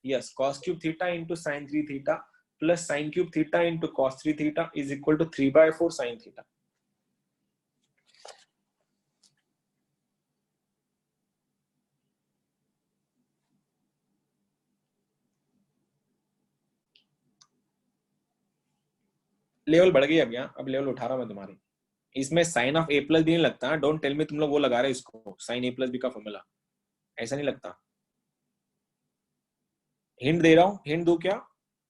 Yes, cos cube theta into sine 3 theta plus sine cube theta into cos 3 theta is equal to 3/4 sine theta. Level बढ़ गई अब, यहाँ अब लेवल उठा रहा हूं मैं तुम्हारी। इसमें साइन ऑफ ए प्लस भी नहीं लगता, डोंट टेल मी तुम लोग वो लगा रहे हो इसको साइन ए प्लस बी का फॉर्मूला, ऐसा नहीं लगता। हिंट दे रहा हूं, हिंट दो क्या,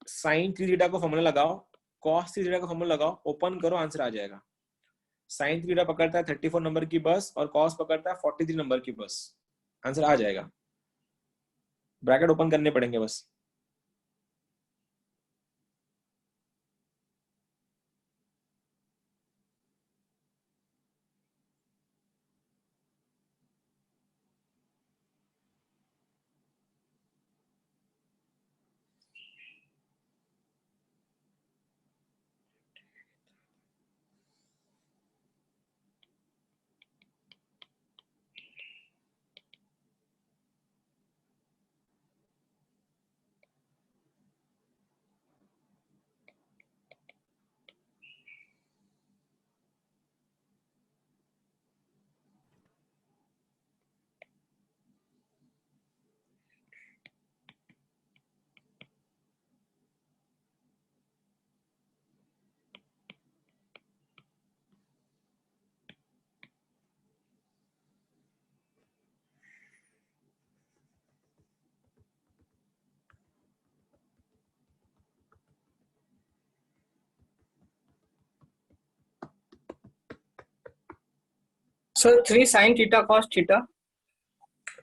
साइन 3 थीटा को फॉर्मूला लगाओ, cos 3 थीटा का फॉर्मूला लगाओ, ओपन करो, आंसर आ जाएगा। साइन 3 थीटा पकड़ता है 34 नंबर की बस और cos पकड़ता है 43 नंबर की बस, आंसर आ जाएगा। ब्रैकेट ओपन करने पड़ेंगे बस। Sir 3 sin theta cos theta.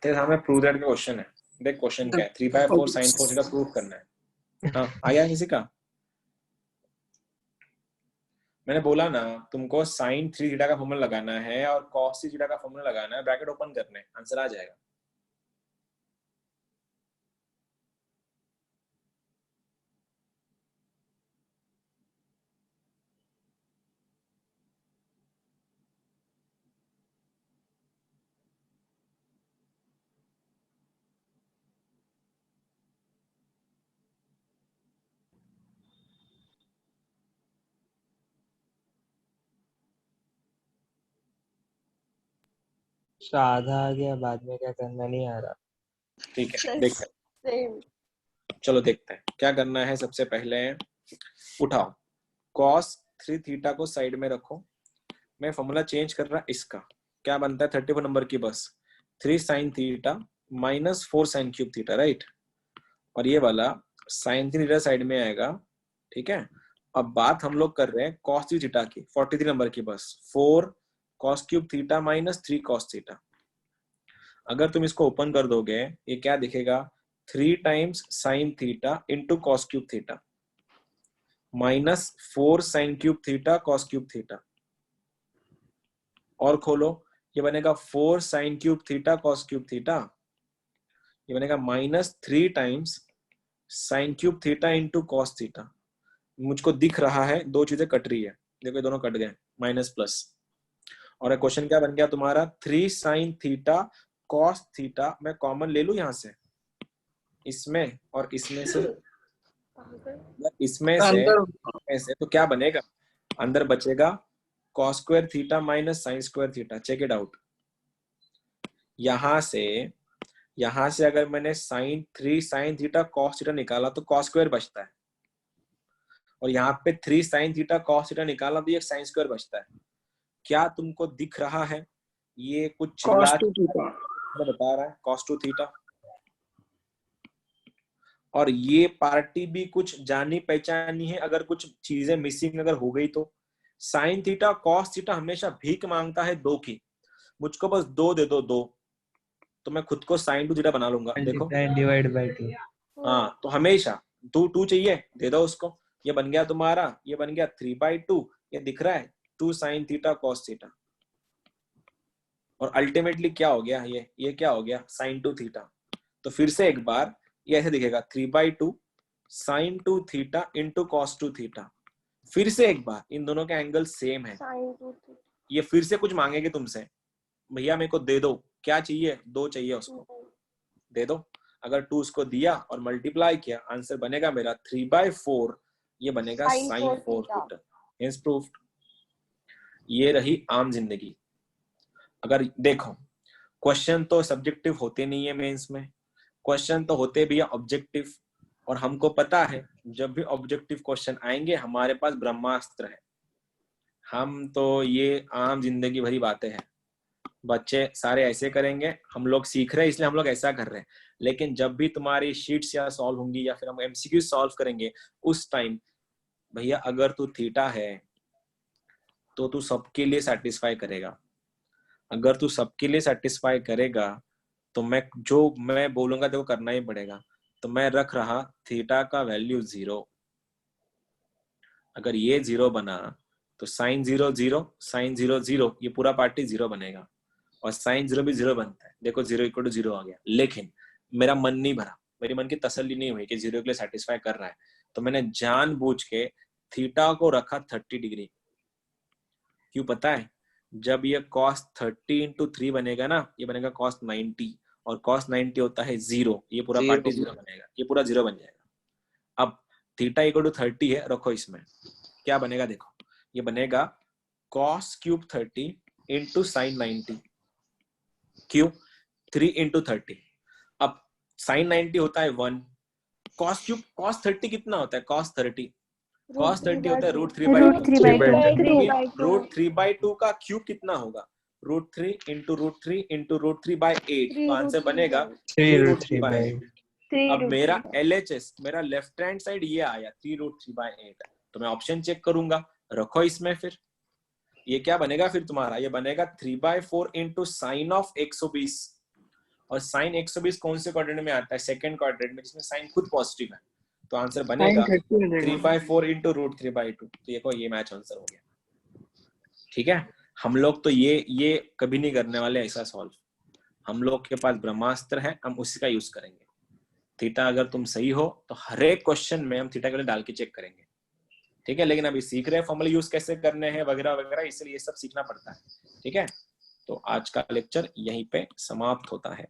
तेरे सामने प्रूव दैट का क्वेश्चन है, देख क्वेश्चन क्या है, 3/4 साइन 4 थीटा प्रूव करना है। हाँ आया किसी का? मैंने बोला ना तुमको साइन 3 थीटा का फॉर्मूला लगाना है और cos 3 थीटा का फॉर्मूला लगाना है, ब्रैकेट ओपन करना है, आंसर आ जाएगा। आधा आ गया, बाद में क्या करना नहीं आ रहा। ठीक है देखते हैं, चलो देखते हैं क्या करना है। सबसे पहले उठाओ cos 3 थीटा को साइड में रखो, मैं फॉर्मूला चेंज कर रहा इसका, क्या बनता है 34 नंबर की बस 3 sine theta minus 4 sine cube theta, right. और ये वाला साइन 3 थीटा साइड में आएगा, ठीक है। अब बात हम लोग कर रहे हैं cos 3 थीटा की, 43 नंबर की बस 4 cos cube theta minus 3 cos theta. अगर तुम इसको ओपन कर दोगे ये क्या दिखेगा, 3 times sine theta into cos cube theta minus 4 sine cube theta cos cube theta. और खोलो, ये बनेगा 4 sine cube theta cos cube theta, ये बनेगा minus 3 times sign cube theta into cos theta. मुझको दिख रहा है दो चीजें कट रही है, देखो ये दोनों कट गए, माइनस प्लस। और क्वेश्चन क्या बन गया तुम्हारा, 3 साइन थीटा कॉस थीटा, मैं कॉमन ले लू यहां से, इसमें और इसमें से, इसमें से तो क्या बनेगा, अंदर बचेगा cos square theta minus sine square theta. Check it out. यहां से अगर मैंने sine 3 sine theta cos theta निकाला तो cos स्क्वायर बचता है, और यहाँ पे 3 साइन थीटा cos थीटा निकाला तो ये साइन स्क्वायर बचता है। क्या तुमको दिख रहा है, ये कुछ cos 2 थीटा बता रहा है cos 2 थीटा। और ये पार्टी भी कुछ जानी पहचानी है, अगर कुछ चीजें मिसिंग अगर हो गई तो। साइन थीटा कॉस थीटा हमेशा भीख मांगता है 2 की, मुझको बस 2 दे दो, 2, तो मैं खुद को साइन 2 थीटा बना लूंगा। देखो मल्टीप्लाई डिवाइड बाय 2। हाँ, तो हमेशा 2 चाहिए, दे दो उसको। ये बन गया तुम्हारा, ये बन गया 3/2, ये दिख रहा है 2 साइन थीटा कॉस थीटा। और अल्टीमेटली क्या हो गया, ये क्या हो गया, साइन 2 थीटा। तो फिर से एक बार ये ऐसे दिखेगा 3/2 sine 2 theta into cos 2 theta. फिर से एक बार इन दोनों के एंगल सेम है। ये फिर से कुछ मांगेंगे तुमसे, भैया मेरे को दे दो, क्या चाहिए, 2 चाहिए, उसको दे दो। अगर 2 उसको दिया और मल्टीप्लाई किया, आंसर बनेगा मेरा 3/4, ये बनेगा साइन 4 थीटा। Hence proved. ये रही आम जिंदगी। अगर देखो क्वेश्चन तो सब्जेक्टिव होते नहीं है मेंस में, क्वेश्चन तो होते भी है ऑब्जेक्टिव, और हमको पता है जब भी ऑब्जेक्टिव क्वेश्चन आएंगे हमारे पास ब्रह्मास्त्र है। हम तो ये आम जिंदगी भरी बातें हैं, बच्चे सारे ऐसे करेंगे, हम लोग सीख रहे हैं इसलिए हम लोग ऐसा कर रहे हैं। लेकिन जब भी तुम्हारी शीट्स या सॉल्व होंगी या फिर हम एमसीक्यू सॉल्व करेंगे, उस टाइम भैया अगर तू थीटा है तो तू सबके लिए सेटिस्फाई करेगा। अगर तू सबके लिए सेटिस्फाई करेगा तो मैं बोलूंगा तेरे को करना ही पड़ेगा। तो मैं रख रहा थीटा का वैल्यू 0। अगर ये 0 बना तो साइन 0 0, साइन 0 0, ये पूरा पार्टी 0 बनेगा, और साइन 0 भी 0 बनता है। देखो 0 = 0 आ गया। लेकिन मेरा मन नहीं भरा, मेरी मन की तसल्ली नहीं हुई कि 0 के लिए सेटिस्फाई कर रहा है, तो मैंने जानबूझ के थीटा को रखा 30 डिग्री। क्यों पता है, जब ये cos 30 × 3 बनेगा ना, ये बनेगा cos 90, और cos 90 होता है 0, ये पूरा पार्टी 0 बनेगा, ये पूरा 0 बन जाएगा। अब थीटा = 30 है, रखो इसमें क्या बनेगा, देखो ये बनेगा cos³ 30 × sin 90, क्यों 3 × 30। अब sin 90 होता है 1, cos 30 कितना होता है, cos 30 होता है √3/2। √3/2 का क्यूब कितना होगा, √3 × √3 × √3/8, तो आंसर बनेगा 3√3/8। अब मेरा LHS, मेरा लेफ्ट हैंड साइड ये आया 3√3/8, तो मैं ऑप्शन चेक करूंगा, रखो इसमें। फिर ये क्या बनेगा फिर तुम्हारा, ये बनेगा 3/4 × साइन ऑफ 120, और साइन 120 कौन से क्वाड्रेंट में आता है, सेकंड क्वाड्रेंट में, जिसमें साइन खुद पॉजिटिव है। तो आंसर बनेगा 3/4 × √3/2। तो ये मैच आंसर हो गया। ठीक है, हम लोग तो ये कभी नहीं करने वाले ऐसा सॉल्व। हम लोग के पास ब्रह्मास्त्र है, हम उसी का यूज करेंगे। थीटा अगर तुम सही हो तो हर एक क्वेश्चन में हम थीटा के लिए डाल के चेक करेंगे। ठीक है, लेकिन अभी सीख रहे हैं फॉर्मूला यूज कैसे करने हैं वगैरह वगैरह, इसलिए ये सब सीखना पड़ता है। ठीक है, तो आज का लेक्चर यहीं पे समाप्त होता है।